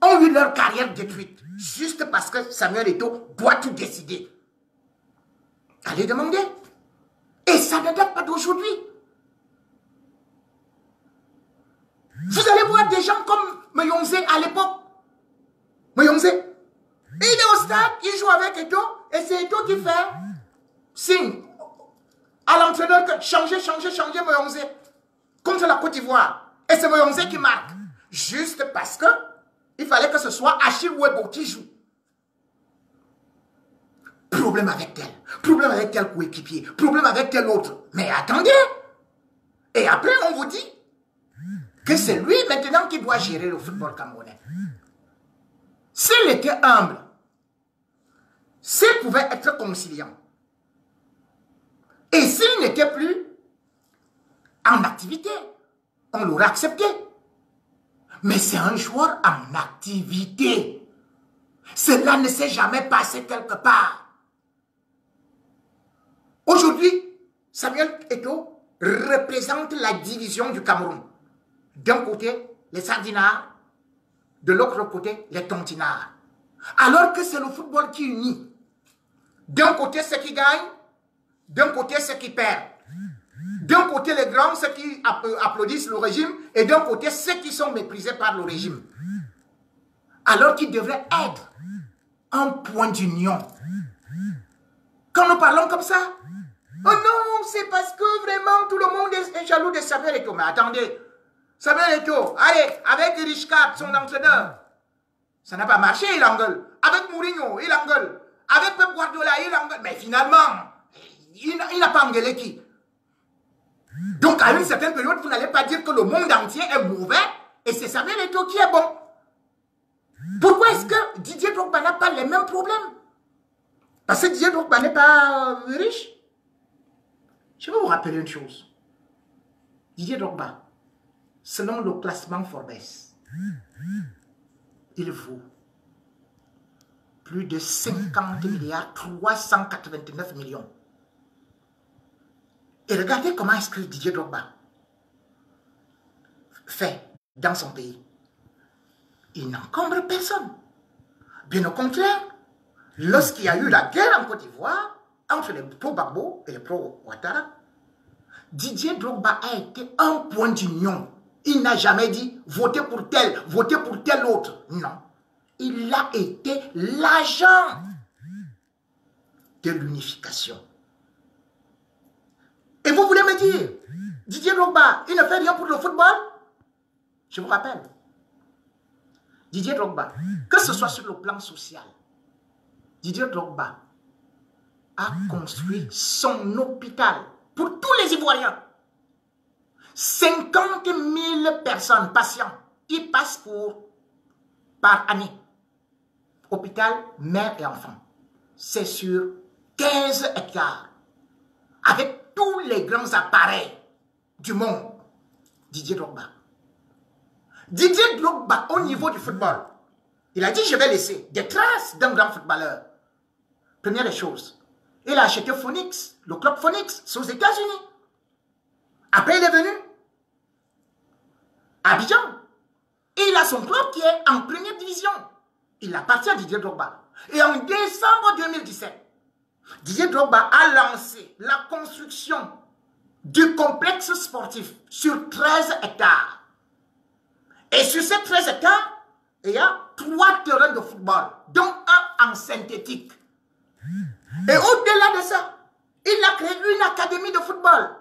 ont eu leur carrière détruite juste parce que Samuel Eto'o doit tout décider? Allez demander. Et ça ne date pas d'aujourd'hui. Vous allez voir des gens comme Mayonze à l'époque. Mayonze, il est au stade, il joue avec Eto'o, et c'est Eto'o qui fait signe à l'entraîneur que changez Mayonze contre la Côte d'Ivoire. Et c'est Mayonze qui marque. Juste parce que il fallait que ce soit Achille Webo qui joue. Problème avec tel coéquipier, problème avec tel autre. Mais attendez. Et après, on vous dit que c'est lui maintenant qui doit gérer le football camerounais. S'il était humble, s'il pouvait être conciliant, et s'il n'était plus en activité, on l'aurait accepté. Mais c'est un joueur en activité. Cela ne s'est jamais passé quelque part. Aujourd'hui, Samuel Eto'o représente la division du Cameroun. D'un côté, les sardinards, de l'autre côté, les tontinards. Alors que c'est le football qui unit. D'un côté, ceux qui gagnent, d'un côté, ceux qui perdent. D'un côté, les grands, ceux qui applaudissent le régime, et d'un côté, ceux qui sont méprisés par le régime. Alors qu'il devrait être un point d'union. Quand nous parlons comme ça, oh non, c'est parce que vraiment tout le monde est jaloux de Samuel Eto'o. Mais attendez, Samuel Eto'o, allez, avec Richcard, son entraîneur, ça n'a pas marché, il engueule. Avec Mourinho, il engueule. Avec Pep Guardiola, il engueule. Mais finalement, il n'a pas engueulé qui? Donc, à une certaine période, vous n'allez pas dire que le monde entier est mauvais et c'est Samuel Eto'o qui est bon. Pourquoi est-ce que Didier Drogba n'a pas les mêmes problèmes? Parce que Didier Drogba n'est pas riche. Je vais vous rappeler une chose. Didier Drogba, selon le classement Forbes, il vaut plus de 50 milliards 389 millions. Et regardez comment est-ce que Didier Drogba fait dans son pays. Il n'encombre personne. Bien au contraire, lorsqu'il y a eu la guerre en Côte d'Ivoire, entre les pro-Gbagbo et les pro-Ouattara, Didier Drogba a été un point d'union. Il n'a jamais dit votez pour tel autre. Non. Il a été l'agent de l'unification. Et vous voulez me dire, Didier Drogba, il ne fait rien pour le football? Je vous rappelle, Didier Drogba, que ce soit sur le plan social, Didier Drogba a construit son hôpital pour tous les Ivoiriens. 50 000 personnes, patients, y passent par année. Hôpital, mère et enfant. C'est sur 15 hectares. Avec tous les grands appareils du monde. Didier Drogba. Didier Drogba, au niveau du football, il a dit, je vais laisser des traces d'un grand footballeur. Première des choses, il a acheté Phoenix, le club Phoenix, c'est aux États-Unis. Après, il est venu à Abidjan. Et il a son club qui est en première division. Il appartient à Didier Drogba. Et en décembre 2017, Didier Drogba a lancé la construction du complexe sportif sur 13 hectares. Et sur ces 13 hectares, il y a 3 terrains de football, dont un en synthétique. Et au-delà de ça, il a créé une académie de football,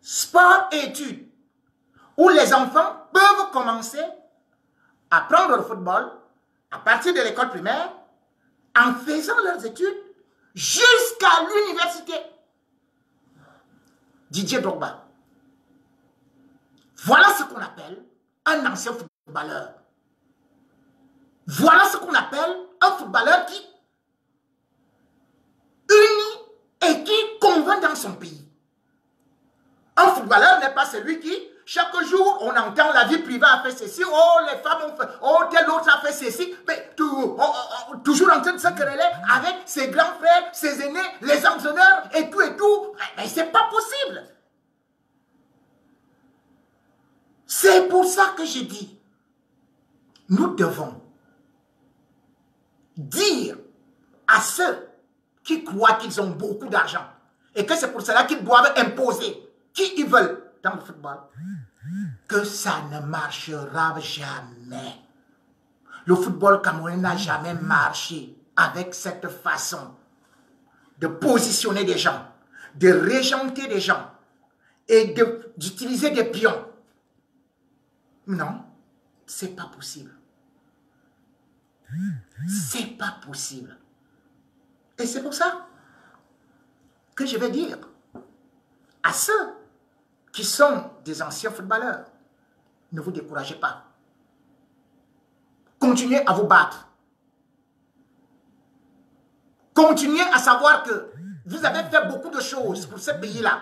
sport et études, où les enfants peuvent commencer à apprendre le football à partir de l'école primaire, en faisant leurs études jusqu'à l'université. Didier Drogba. Voilà ce qu'on appelle un ancien footballeur. Voilà ce qu'on appelle un footballeur qui unit et qui convainc dans son pays. Un footballeur n'est pas celui qui, chaque jour, on entend la vie privée a fait ceci, oh, les femmes ont fait, oh, tel autre a fait ceci, mais toujours en train de se quereller avec ses grands frères, ses aînés, les entraîneurs et tout. Mais c'est pas possible. C'est pour ça que j'ai dit, nous devons dire à ceux qui croient qu'ils ont beaucoup d'argent et que c'est pour cela qu'ils doivent imposer qui ils veulent dans le football, que ça ne marchera jamais. Le football camerounais n'a jamais marché avec cette façon de positionner des gens, de régenter des gens et d'utiliser des pions. Non, c'est pas possible. C'est pas possible. Et c'est pour ça que je vais dire à ceux qui sont des anciens footballeurs, ne vous découragez pas. Continuez à vous battre. Continuez à savoir que vous avez fait beaucoup de choses pour ce pays-là.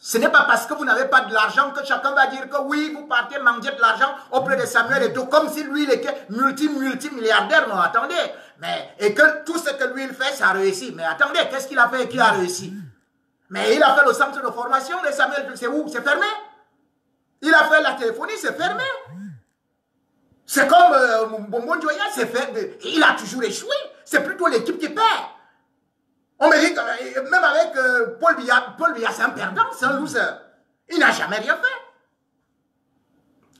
Ce n'est pas parce que vous n'avez pas de l'argent que chacun va dire que oui, vous partez manger de l'argent auprès de Samuel Eto'o, comme si lui, il était multimilliardaire. Non, attendez. Et que tout ce que lui, il fait, ça a réussi. Mais attendez, qu'est-ce qu'il a fait et qui a réussi? Mais il a fait le centre de formation de Samuel Eto'o, c'est où? C'est fermé. Il a fait la téléphonie, c'est fermé. C'est comme Bonbon Joya, c'est fermé. Il a toujours échoué. C'est plutôt l'équipe qui perd. On me dit que même avec Paul Biya, c'est un perdant, c'est un loser. Il n'a jamais rien fait.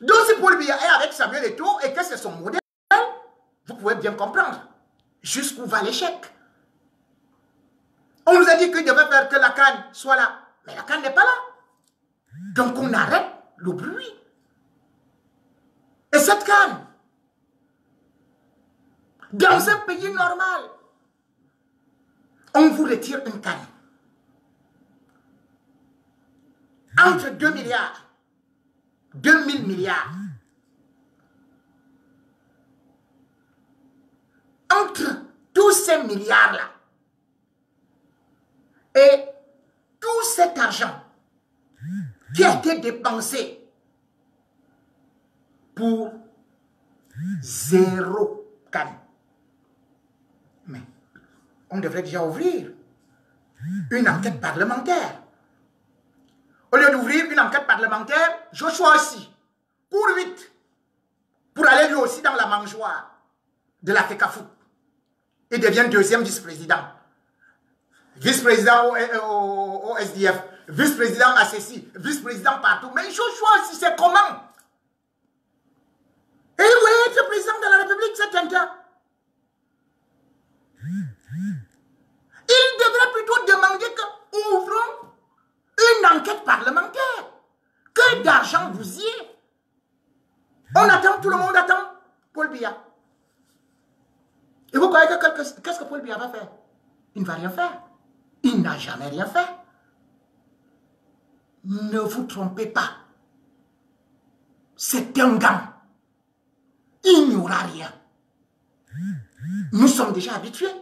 Donc si Paul Biya est avec Samuel Eto'o et que c'est son modèle, vous pouvez bien comprendre jusqu'où va l'échec. On nous a dit qu'il devait faire que la CAN soit là. Mais la CAN n'est pas là. Donc on arrête le bruit. Et cette CAN, dans un pays normal, on vous retire une CAN. Entre 2 milliards, 2000 milliards. Entre tous ces milliards-là et tout cet argent qui a été dépensé pour 0 CAN. Mais on devrait déjà ouvrir une enquête parlementaire. Au lieu d'ouvrir une enquête parlementaire, Joshua aussi court vite pour aller lui aussi dans la mangeoire de la FECAFOOT. Il devient deuxième vice-président. Vice-président au SDF, vice-président à ceci, vice-président partout. Mais Joshua aussi, c'est comment? Et il voulait être président de la République, c'est un temps. Il devrait plutôt demander que ouvrons une enquête parlementaire. Que d'argent vous y est. On attend, tout le monde attend Paul Biya. Et vous croyez que qu'est-ce que Paul Biya va faire? Il ne va rien faire. Il n'a jamais rien fait. Ne vous trompez pas. C'est un gars. Il n'y aura rien. Nous sommes déjà habitués.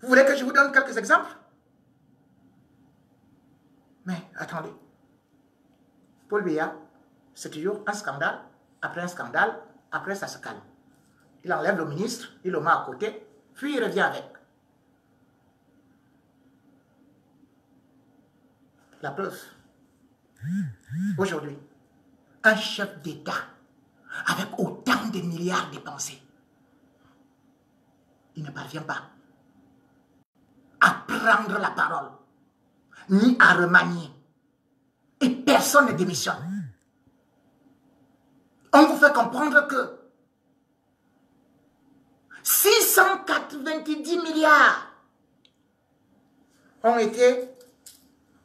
Vous voulez que je vous donne quelques exemples? Mais attendez. Paul Biya, c'est toujours un scandale, après ça se calme. Il enlève le ministre, il le met à côté, puis il revient avec. La preuve. Aujourd'hui, un chef d'État avec autant de milliards dépensés, il ne parvient pas à prendre la parole, ni à remanier. Et personne ne démissionne. On vous fait comprendre que 690 milliards ont été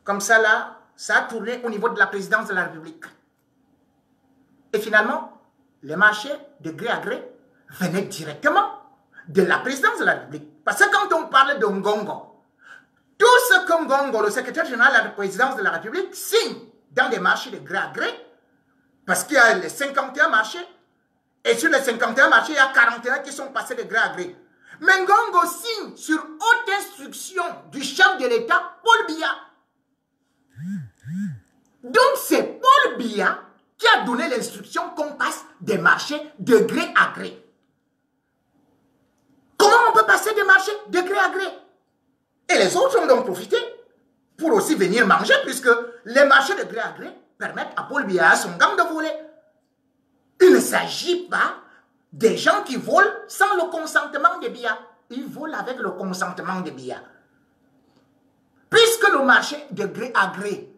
comme ça là, ça a tourné au niveau de la présidence de la République. Et finalement, les marchés de gré à gré venaient directement de la présidence de la République. Parce que quand on parle de Ngongo, tout ce que Ngongo, le secrétaire général de la présidence de la République, signe dans des marchés de gré à gré, parce qu'il y a les 51 marchés, et sur les 51 marchés, il y a 41 qui sont passés de gré à gré. Mais Ngongo signe sur haute instruction du chef de l'État, Paul Biya. Donc c'est Paul Biya qui a donné l'instruction qu'on passe des marchés de gré à gré. Comment on peut passer des marchés de gré à gré? Et les autres ont donc profité pour aussi venir manger, puisque les marchés de gré à gré permettent à Paul Biya, à son gang, de voler. Il ne s'agit pas des gens qui volent sans le consentement de Biya. Ils volent avec le consentement de Biya. Puisque le marché de gré à gré,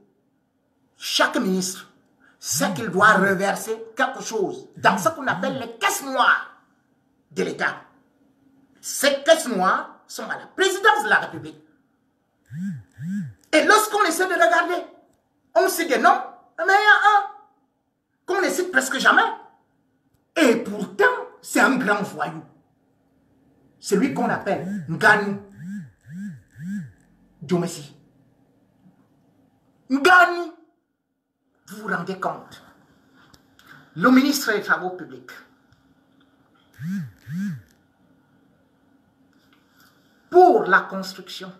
chaque ministre sait qu'il doit reverser quelque chose dans ce qu'on appelle les caisses noires de l'État. Ces caisses noires sont à la présidence de la République. Et lorsqu'on essaie de regarder, on cite des noms, mais il y a un qu'on ne cite presque jamais. Et pourtant, c'est un grand voyou. Celui qu'on appelle Nganou Djomessi. Nganou, vous vous rendez compte? Le ministre des Travaux publics, pour la construction,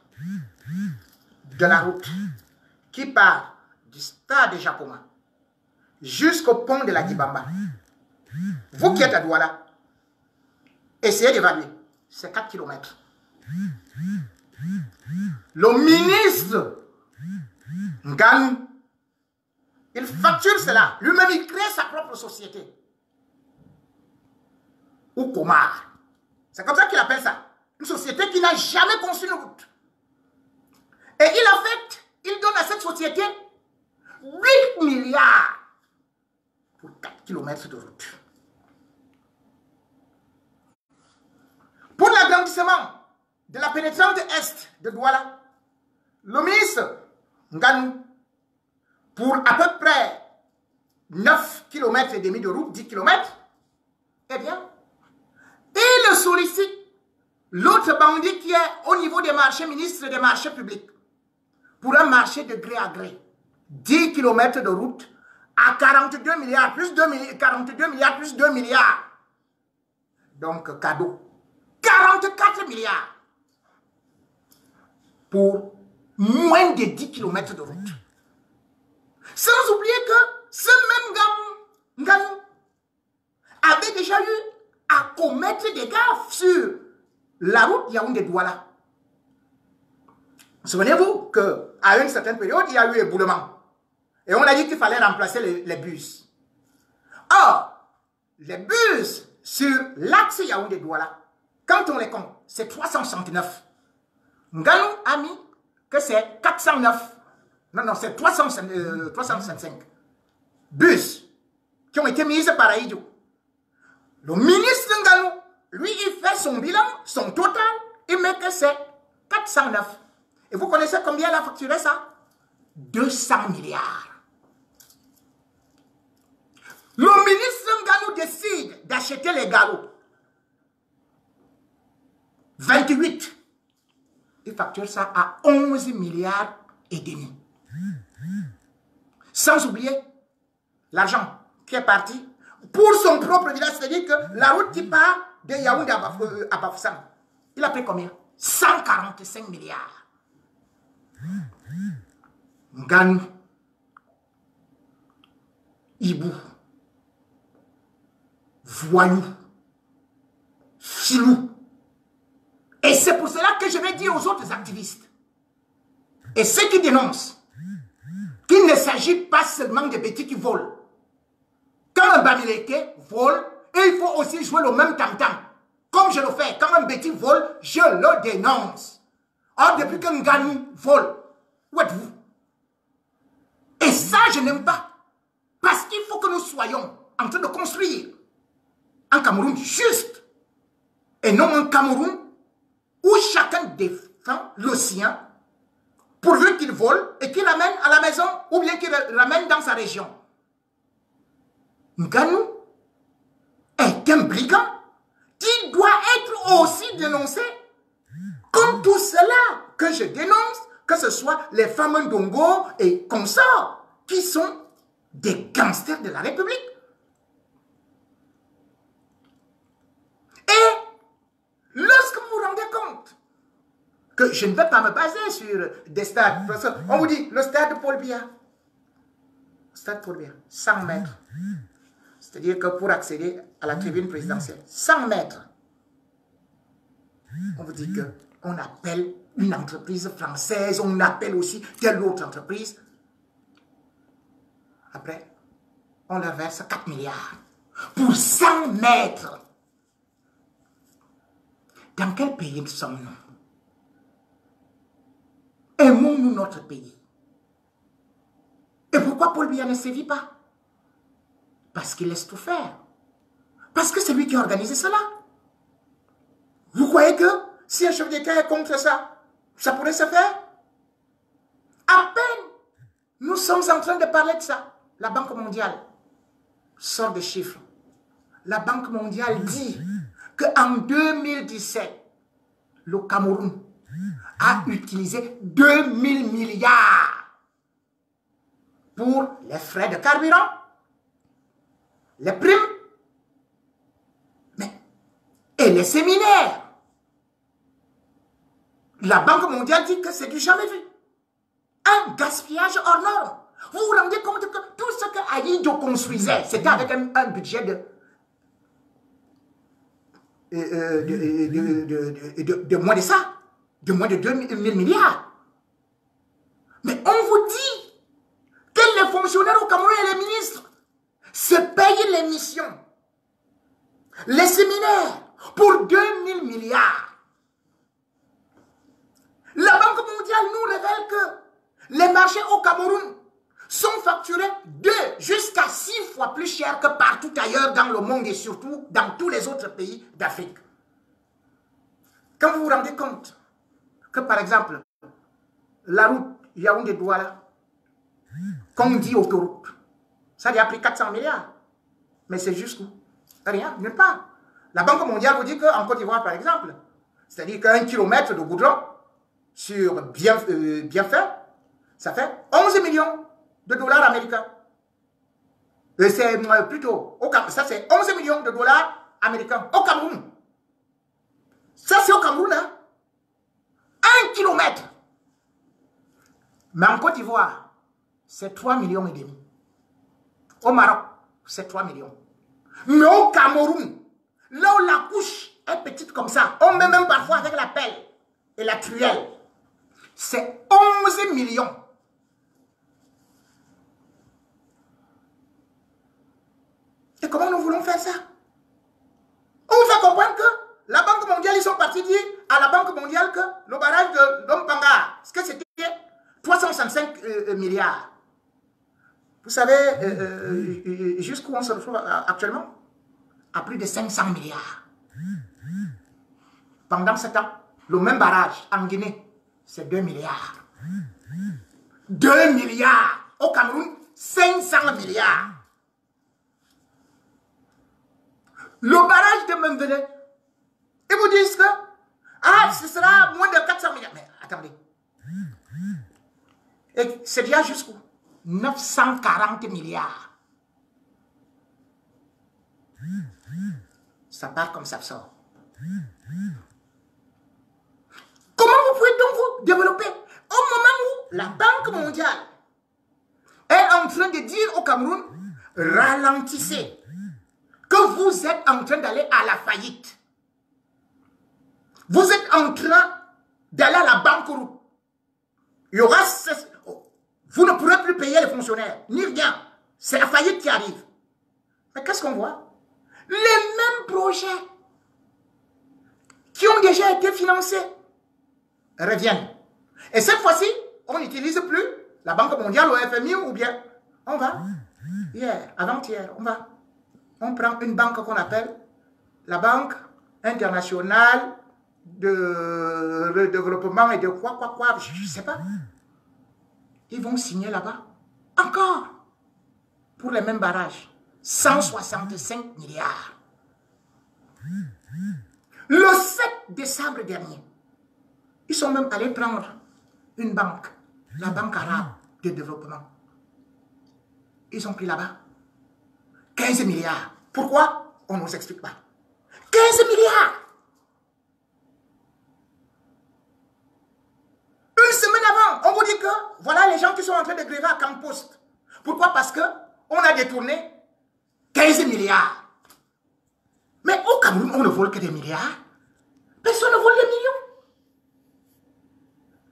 de la route qui part du stade Japoma jusqu'au pont de la Dibamba, vous qui êtes à Douala, essayez d'évaluer, c'est 4 km. Le ministre Nganou, il facture cela. Lui-même, il crée sa propre société. Ou Komar. C'est comme ça qu'il appelle ça. Une société qui n'a jamais conçu une route. Et il donne à cette société 8 milliards pour 4 km de route. Pour l'agrandissement de la pénétrante est de Douala, le ministre Nganou, pour à peu près 9 km et demi de route, 10 km, eh bien, il sollicite l'autre bandit qui est au niveau des marchés, ministre des marchés publics, pour un marché de gré à gré. 10 km de route à 42 milliards, plus 2 milliards, 42 milliards, plus 2 milliards. Donc, cadeau. 44 milliards pour moins de 10 km de route. Sans oublier que ce même Nganou avait déjà eu à commettre des gaffes sur la route Yaoundé-Douala. Souvenez-vous qu'à une certaine période, il y a eu éboulement. Et on a dit qu'il fallait remplacer les bus. Or, les bus sur l'axe Yaoundé-Douala, quand on les compte, c'est 369. Nganou a mis que c'est 409. Non, c'est 365 bus qui ont été mis par Aïdjo. Le ministre Nganou, lui, il fait son bilan, son total, il met que c'est 409. Et vous connaissez combien il a facturé ça? 200 milliards. Le ministre Nganou décide d'acheter les galops. 28. Il facture ça à 11 milliards et demi. Sans oublier l'argent qui est parti pour son propre village. C'est-à-dire que la route qui part de Yaoundé à Bafoussam, il a pris combien? 145 milliards. Nganou, Ibou, voyou, filou. Et c'est pour cela que je vais dire aux autres activistes et ceux qui dénoncent qu'il ne s'agit pas seulement de petits qui volent. Quand un Bamileke vole, il faut aussi jouer le même tam-tam. Comme je le fais, quand un petit vole, je le dénonce. Or, depuis qu'un Nganou vole, où êtes-vous? Et ça, je n'aime pas. Parce qu'il faut que nous soyons en train de construire un Cameroun juste. Et non un Cameroun où chacun défend le sien, pourvu qu'il vole et qu'il ramène à la maison ou bien qu'il ramène dans sa région. Nganou est un brigand qui doit être aussi dénoncé comme tout cela que je dénonce, que ce soit les femmes Ndongo et consorts qui sont des gangsters de la République. Et lorsque vous vous rendez compte que je ne vais pas me baser sur des stades, parce qu'on vous dit le stade Paul Biya, stade Paul Biya, 100 mètres. C'est-à-dire que pour accéder à la tribune présidentielle, 100 mètres, on vous dit qu'on appelle une entreprise française, on appelle aussi telle autre entreprise. Après, on leur verse 4 milliards pour 100 mètres. Dans quel pays sommes-nous? Aimons-nous notre pays? Et pourquoi Paul Biya ne sévit pas? Parce qu'il laisse tout faire. Parce que c'est lui qui a organisé cela. Vous croyez que si un chef d'État est contre ça, ça pourrait se faire? À peine nous sommes en train de parler de ça. La Banque mondiale sort des chiffres. La Banque mondiale dit qu'en 2017, le Cameroun a utilisé 2000 milliards pour les frais de carburant, les primes, et les séminaires. La Banque mondiale dit que c'est du jamais vu. Un gaspillage hors norme. Vous vous rendez compte que tout ce que Aïdjo construisait, c'était avec un budget de moins de ça, de moins de 2 000 milliards. Mais on vous dit que les fonctionnaires au Cameroun et les ministres se payent les missions, les séminaires pour 2 000 milliards. La Banque mondiale nous révèle que les marchés au Cameroun sont facturés 2 jusqu'à 6 fois plus cher que partout ailleurs dans le monde et surtout dans tous les autres pays d'Afrique. Quand vous vous rendez compte que par exemple, la route Yaoundé-Douala, qu'on dit autoroute, ça lui a pris 400 milliards. Mais c'est jusqu'où? Rien, nulle part. La Banque mondiale vous dit qu'en Côte d'Ivoire, par exemple, c'est-à-dire qu'un kilomètre de goudron sur bien fait, ça fait 11 millions de dollars américains. C'est plutôt, ça c'est 11 millions de dollars américains au Cameroun. Ça c'est au Cameroun, hein? 1 kilomètre. Mais en Côte d'Ivoire, c'est 3,5 millions. Au Maroc, c'est 3 millions. Mais au Cameroun, là où la couche est petite comme ça, on met même parfois avec la pelle et la truelle, c'est 11 millions. Et comment nous voulons faire ça? On vous fait comprendre que la Banque mondiale, ils sont partis dire à la Banque mondiale que le barrage de Lompanga, ce que c'était 365 milliards. Vous savez jusqu'où on se retrouve actuellement? À plus de 500 milliards. Pendant ce temps, le même barrage en Guinée, c'est 2 milliards. 2 milliards. Au Cameroun, 500 milliards. Le barrage de Membele, ils vous disent que ce sera moins de 400 milliards. Mais attendez. Et c'est déjà jusqu'où? 940 milliards. Ça part comme ça sort. Comment vous pouvez donc vous développer au moment où la Banque mondiale est en train de dire au Cameroun, ralentissez, que vous êtes en train d'aller à la faillite. Vous êtes en train d'aller à la banqueroute. Il y aura... Vous ne pourrez plus payer les fonctionnaires, ni rien. C'est la faillite qui arrive. Mais qu'est-ce qu'on voit? Les mêmes projets qui ont déjà été financés reviennent. Et cette fois-ci, on n'utilise plus la Banque mondiale ou FMI ou bien on va, hier, avant-hier, on prend une banque qu'on appelle la Banque internationale de développement et de quoi, je ne sais pas. Ils vont signer là-bas, encore, pour les mêmes barrages, 165 milliards. Le 7 décembre dernier, ils sont même allés prendre une banque, la Banque arabe de développement. Ils ont pris là-bas 15 milliards. Pourquoi? On ne nous explique pas. 15 milliards. Une semaine avant, on vous dit que voilà les gens qui sont en train de gréver à Camp Post. Pourquoi? Parce qu'on a détourné 15 milliards. Mais au Cameroun, on ne vole que des milliards. Personne ne vole des millions.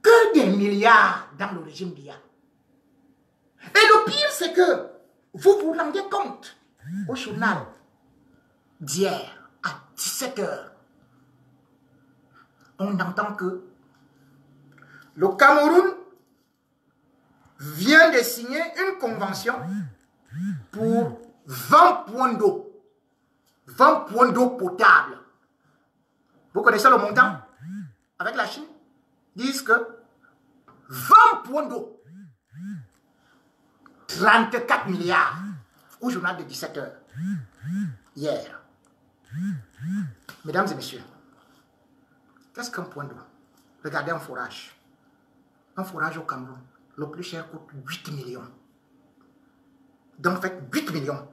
Que des milliards dans le régime d'IA. Et le pire, c'est que vous vous rendez compte au journal d'hier à 17 h, on entend que le Cameroun vient de signer une convention pour 20 points d'eau. 20 points d'eau potable. Vous connaissez le montant? Avec la Chine, disent que 20 points d'eau, 34 milliards au journal de 17 h hier. Mesdames et messieurs, qu'est-ce qu'un point d'eau? Regardez un forage. Un forage au Cameroun, le plus cher coûte 8 millions. Donc faites 8 millions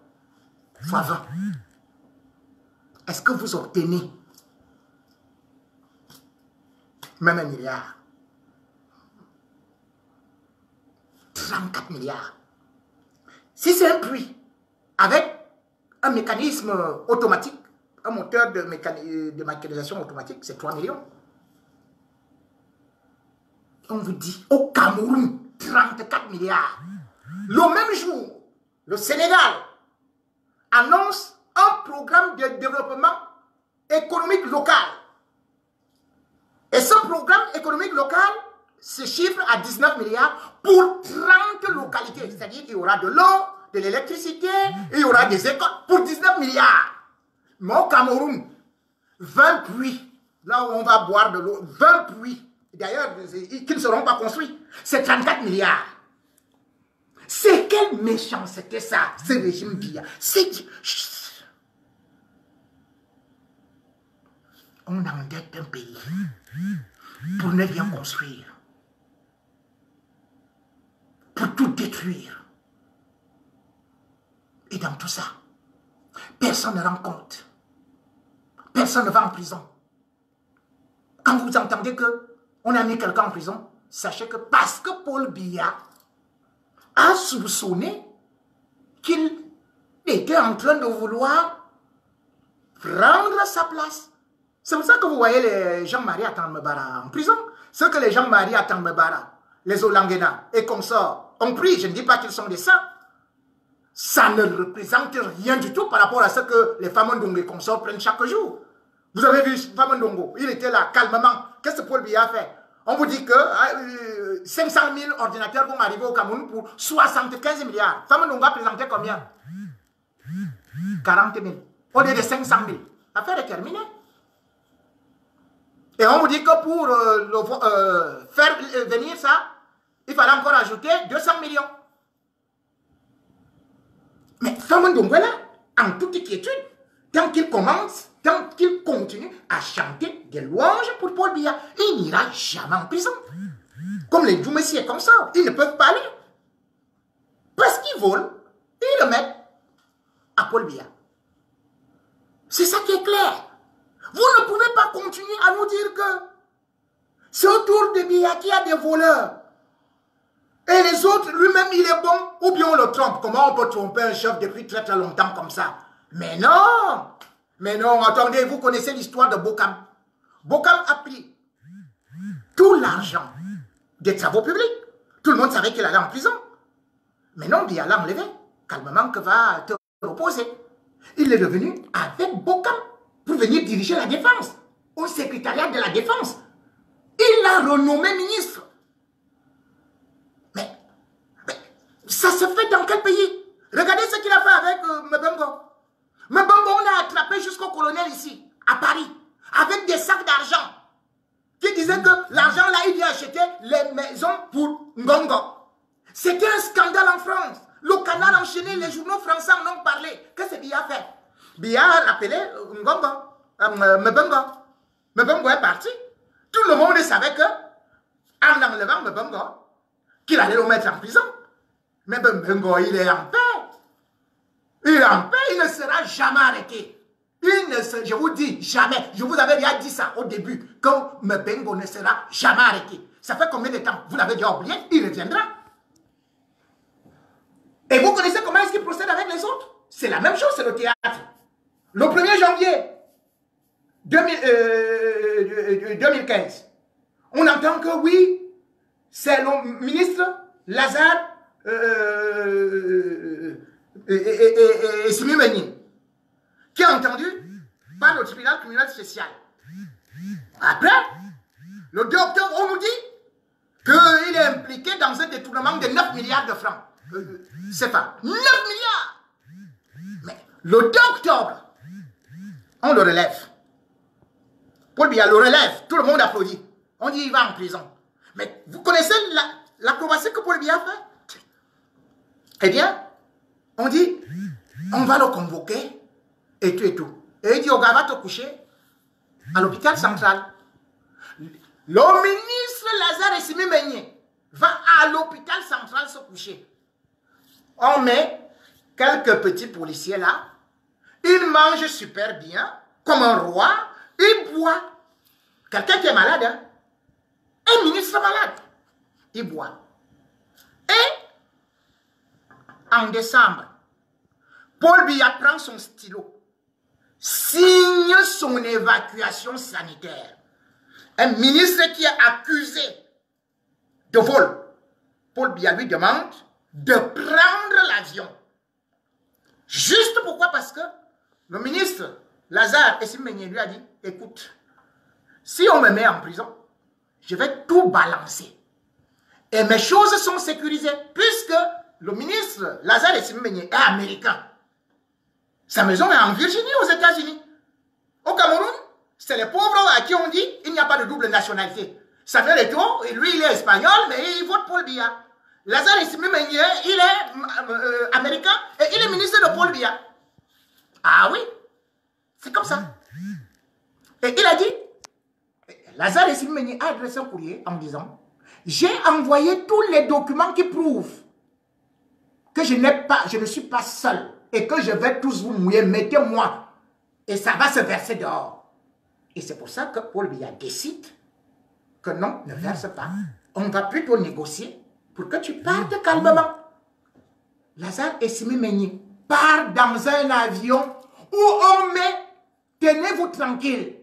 fois 20. Est-ce que vous obtenez même 1 milliard? 34 milliards. Si c'est un puits avec un mécanisme automatique, un moteur de mécanisation automatique, c'est 3 millions. On vous dit, au Cameroun, 34 milliards. Le même jour, le Sénégal annonce un programme de développement économique local. Et ce programme économique local se chiffre à 19 milliards pour 30 localités. C'est-à-dire qu'il y aura de l'eau, de l'électricité, il y aura des écoles pour 19 milliards. Mais au Cameroun, 20 puits, là où on va boire de l'eau, 20 puits, d'ailleurs, qui ne seront pas construits, c'est 34 milliards. C'est quelle méchanceté ça, ce régime Biya. On endette un pays pour ne rien construire, pour tout détruire. Et dans tout ça, personne ne rend compte. Personne ne va en prison. Quand vous entendez qu'on a mis quelqu'un en prison, sachez que parce que Paul Biya a soupçonné qu'il était en train de vouloir prendre sa place. C'est pour ça que vous voyez les Jean-Marie Atang-Mbara en prison. Ce que les Jean-Marie Atang-Mbara, les Olanguena et consorts ont pris, je ne dis pas qu'ils sont des saints, ça ne représente rien du tout par rapport à ce que les femmes Ndongo et consorts prennent chaque jour. Vous avez vu Femme Ndongo, il était là calmement. Qu'est-ce que Paul Biya a fait? On vous dit que 500 000 ordinateurs vont arriver au Cameroun pour 75 milliards. Femme Ndongo a présenté combien? 40 000. Au lieu de 500 000. L'affaire est terminée. Et on vous dit que pour faire venir ça, il fallait encore ajouter 200 millions. Mais Femme Ndongo est là, en toute inquiétude, tant qu'il commence, tant qu'il continue à chanter des louanges pour Paul Biya, il n'ira jamais en prison. Comme les Djoumessi comme ça, ils ne peuvent pas aller. Parce qu'ils volent, ils le mettent à Paul Biya. C'est ça qui est clair. Vous ne pouvez pas continuer à nous dire que c'est autour de Biya qu'il y a des voleurs. Et les autres, lui-même, il est bon, ou bien on le trompe. Comment on peut tromper un chef depuis très très longtemps comme ça? Mais non! Mais non, attendez, vous connaissez l'histoire de Bokam. Bokam a pris tout l'argent des travaux publics. Tout le monde savait qu'il allait en prison. Mais non, Biya l'a enlevé. Calmement, que va te reposer. Il est revenu avec Bokam pour venir diriger la défense, au secrétariat de la défense. Il l'a renommé ministre. Mais ça se fait dans quel pays? Regardez ce qu'il a fait avec Mbembo. Mbembo, on a attrapé jusqu'au colonel ici, à Paris, avec des sacs d'argent, qui disaient que l'argent là, il vient acheter les maisons pour Ngongo. C'était un scandale en France. Le canard enchaîné, les journaux français en ont parlé. Qu'est-ce que Biya a fait? Biya a appelé Mbembo. Mbembo est parti. Tout le monde savait que, en enlevant Mbembo, qu'il allait le mettre en prison. Mais Mbembo, il est en paix. Il est en paix, il ne sera jamais arrêté. Je vous dis jamais. Je vous avais déjà dit ça au début, que Mbembo ne sera jamais arrêté. Ça fait combien de temps? Vous l'avez déjà oublié, il reviendra. Et vous connaissez comment est-ce qu'il procède avec les autres? C'est la même chose, c'est le théâtre. Le 1er janvier 2015, on entend que oui, c'est le ministre Lazare et Simi Meigny qui a entendu par le tribunal criminel spécial. Après, le 2 octobre, on nous dit qu'il est impliqué dans un détournement de 9 milliards de francs. C'est pas 9 milliards. Mais le 2 octobre, on le relève. Paul Biya le relève, tout le monde applaudit. On dit il va en prison. Mais vous connaissez l'acrobatie que Paul Biya a fait? Eh bien, on dit, on va le convoquer et tout et tout. Et il dit, Oga, va te coucher à l'hôpital central. Le ministre Lazare et Simi Meigny va à l'hôpital central se coucher. On met quelques petits policiers là. Il mange super bien, comme un roi. Il boit. Quelqu'un qui est malade, hein? Un ministre malade. Il boit. Et en décembre, Paul Biya prend son stylo, signe son évacuation sanitaire. Un ministre qui est accusé de vol, Paul Biya lui demande de prendre l'avion. Juste pourquoi? Parce que le ministre Lazare Esimbenye lui a dit, écoute, si on me met en prison, je vais tout balancer. Et mes choses sont sécurisées, puisque le ministre Lazare Esimbenye est américain. Sa maison est en Virginie, aux États-Unis. Au Cameroun, c'est les pauvres à qui on dit il n'y a pas de double nationalité. Ça fait le tour, et lui il est espagnol, mais il vote Paul Biya. Lazare Esimbenye, il est américain et il est ministre de Paul Biya. Ah oui, c'est comme ça. Et il a dit, Lazare Esimbenye a adressé un courrier en disant, j'ai envoyé tous les documents qui prouvent que je ne suis pas seul et que je vais tous vous mouiller, mettez-moi. Et ça va se verser dehors. Et c'est pour ça que Paul Biya décide que non, ne verse pas. On va plutôt négocier pour que tu partes calmement. Lazare Esimbenye part dans un avion où on met, tenez-vous tranquille,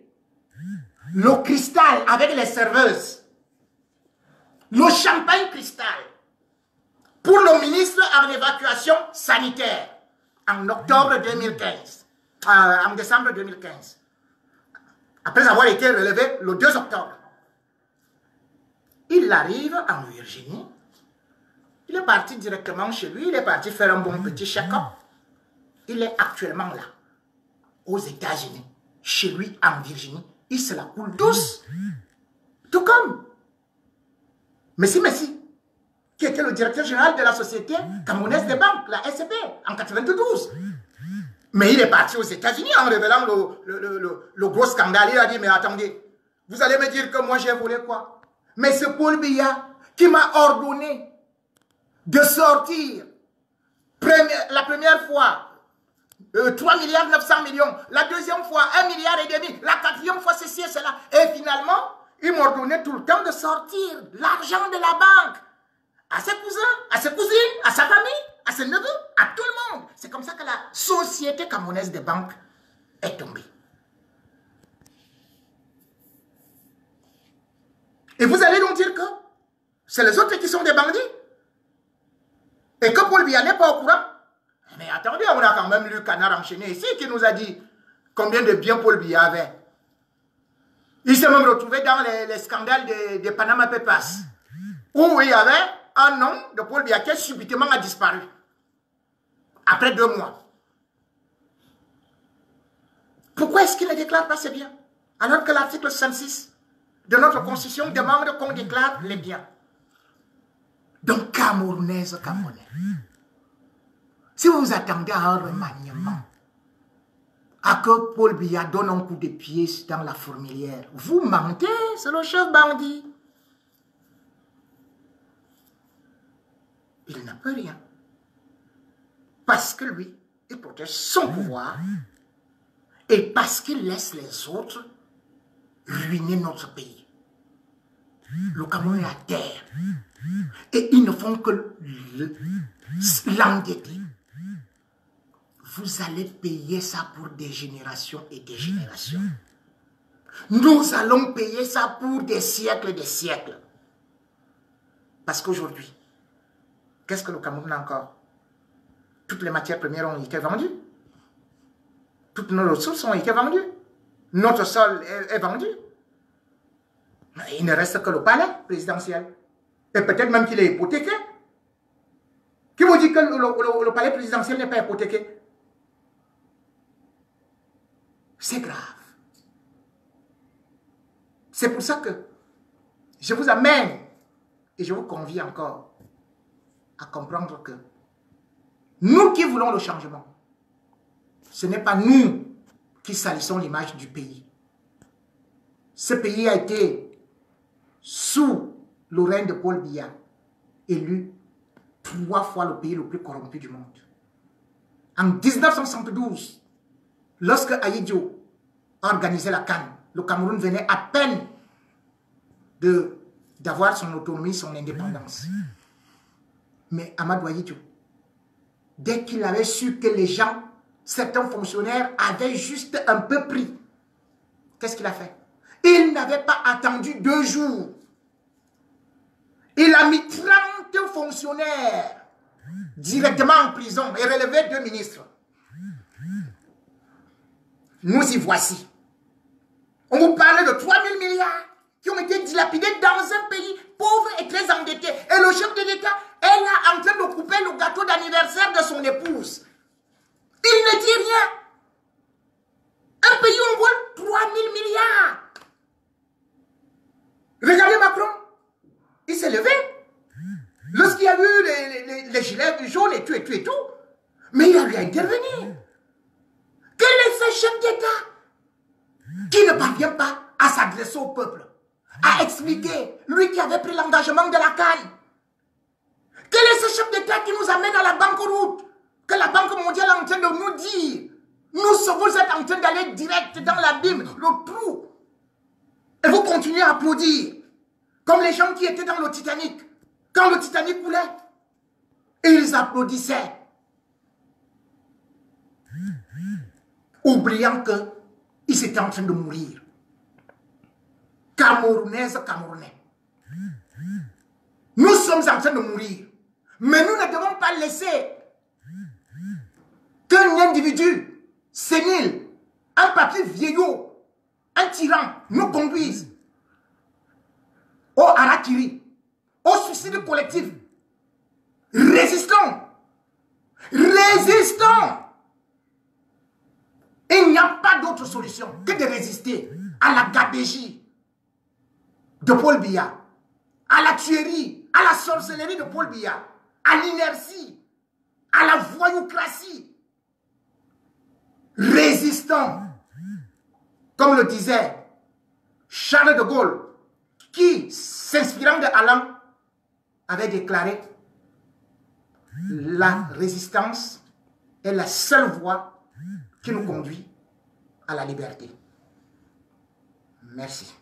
le cristal avec les serveuses, le champagne cristal, pour le ministre en évacuation sanitaire, en octobre 2015, en décembre 2015, après avoir été relevé le 2 octobre. Il arrive en Virginie, il est parti directement chez lui, il est parti faire un bon petit check-up. Il est actuellement là, aux États-Unis, chez lui en Virginie. Il se la coule douce. Tout comme Messi, qui était le directeur général de la société camerounaise des banques, la SCB, en 92. Mais il est parti aux États-Unis en révélant le gros scandale. Il a dit, mais attendez, vous allez me dire que moi j'ai volé quoi? Mais c'est Paul Biya qui m'a ordonné de sortir la première fois 3 milliards 900 millions, la deuxième fois 1,5 milliard, la quatrième fois ceci et cela. Et finalement, il m'a ordonné tout le temps de sortir l'argent de la banque à ses cousins, à ses cousines, à sa famille, à ses neveux, à tout le monde. C'est comme ça que la société camerounaise des banques est tombée. Et vous allez donc dire que c'est les autres qui sont des bandits et que Paul Biya n'est pas au courant. Mais attendez, on a quand même lu Canard enchaîné ici qui nous a dit combien de biens Paul Biya avait. Il s'est même retrouvé dans les scandales des Panama Papers, où il y avait un nom de Paul Biya qui subitement a disparu après 2 mois. Pourquoi est-ce qu'il ne déclare pas ses biens? Alors que l'article 66 de notre constitution demande qu'on déclare les biens. Donc, Camerounaise, Camerounais, si vous vous attendez à un remaniement, à que Paul Biya donne un coup de pied dans la fourmilière, vous mentez, c'est le chef bandit. Il n'a peut rien. Parce que lui, il protège son pouvoir et parce qu'il laisse les autres ruiner notre pays. Le Cameroun est à terre. Et ils ne font que l'endetter. Vous allez payer ça pour des générations et des générations. Nous allons payer ça pour des siècles et des siècles. Parce qu'aujourd'hui, qu'est-ce que le Cameroun a encore? Toutes les matières premières ont été vendues. Toutes nos ressources ont été vendues. Notre sol est vendu. Mais il ne reste que le palais présidentiel. Et peut-être même qu'il est hypothéqué. Qui vous dit que le palais présidentiel n'est pas hypothéqué? C'est grave. C'est pour ça que je vous amène et je vous convie encore à comprendre que nous qui voulons le changement, ce n'est pas nous qui salissons l'image du pays. Ce pays a été sous le règne de Paul Biya élu 3 fois le pays le plus corrompu du monde. En 1972, lorsque Ahidjo a organisé la CAN, le Cameroun venait à peine d'avoir son autonomie, son indépendance. Mais Amadou Ahidjo dès qu'il avait su que les gens, certains fonctionnaires, avaient juste un peu pris, qu'est-ce qu'il a fait? Il n'avait pas attendu 2 jours. Il a mis 30 fonctionnaires directement en prison et relevé 2 ministres. Nous y voici. On vous parle de 3 000 milliards qui ont été dilapidés dans un pays pauvre et très endetté. Et le chef de l'État est là en train de couper le gâteau d'anniversaire de son épouse. Il ne dit rien. Un pays où on vole 3 000 milliards. Regardez Macron. Il s'est levé. Lorsqu'il y a eu les gilets jaunes et tout. Mais il a dû intervenir. Quel est ce chef d'État qui ne parvient pas à s'adresser au peuple, à expliquer, lui qui avait pris l'engagement de la canne? Quel est ce chef d'État qui nous amène à la banqueroute, que la Banque mondiale est en train de nous dire? Vous êtes en train d'aller direct dans l'abîme, le trou. Et vous continuez à applaudir, comme les gens qui étaient dans le Titanic. Quand le Titanic coulait, ils applaudissaient, oubliant qu'ils étaient en train de mourir. Camerounaises, Camerounais. Nous sommes en train de mourir. Mais nous ne devons pas laisser qu'un individu sénile, un papier vieillot, un tyran nous conduise au harakiri, au suicide collectif. Résistons. Résistons. Il n'y a pas d'autre solution que de résister à la gabégie de Paul Biya, à la tuerie, à la sorcellerie de Paul Biya, à l'inertie, à la voyoucratie. Résistons. Comme le disait Charles de Gaulle, qui, s'inspirant de Alain, avait déclaré: la résistance est la seule voie qui nous conduit à la liberté. Merci.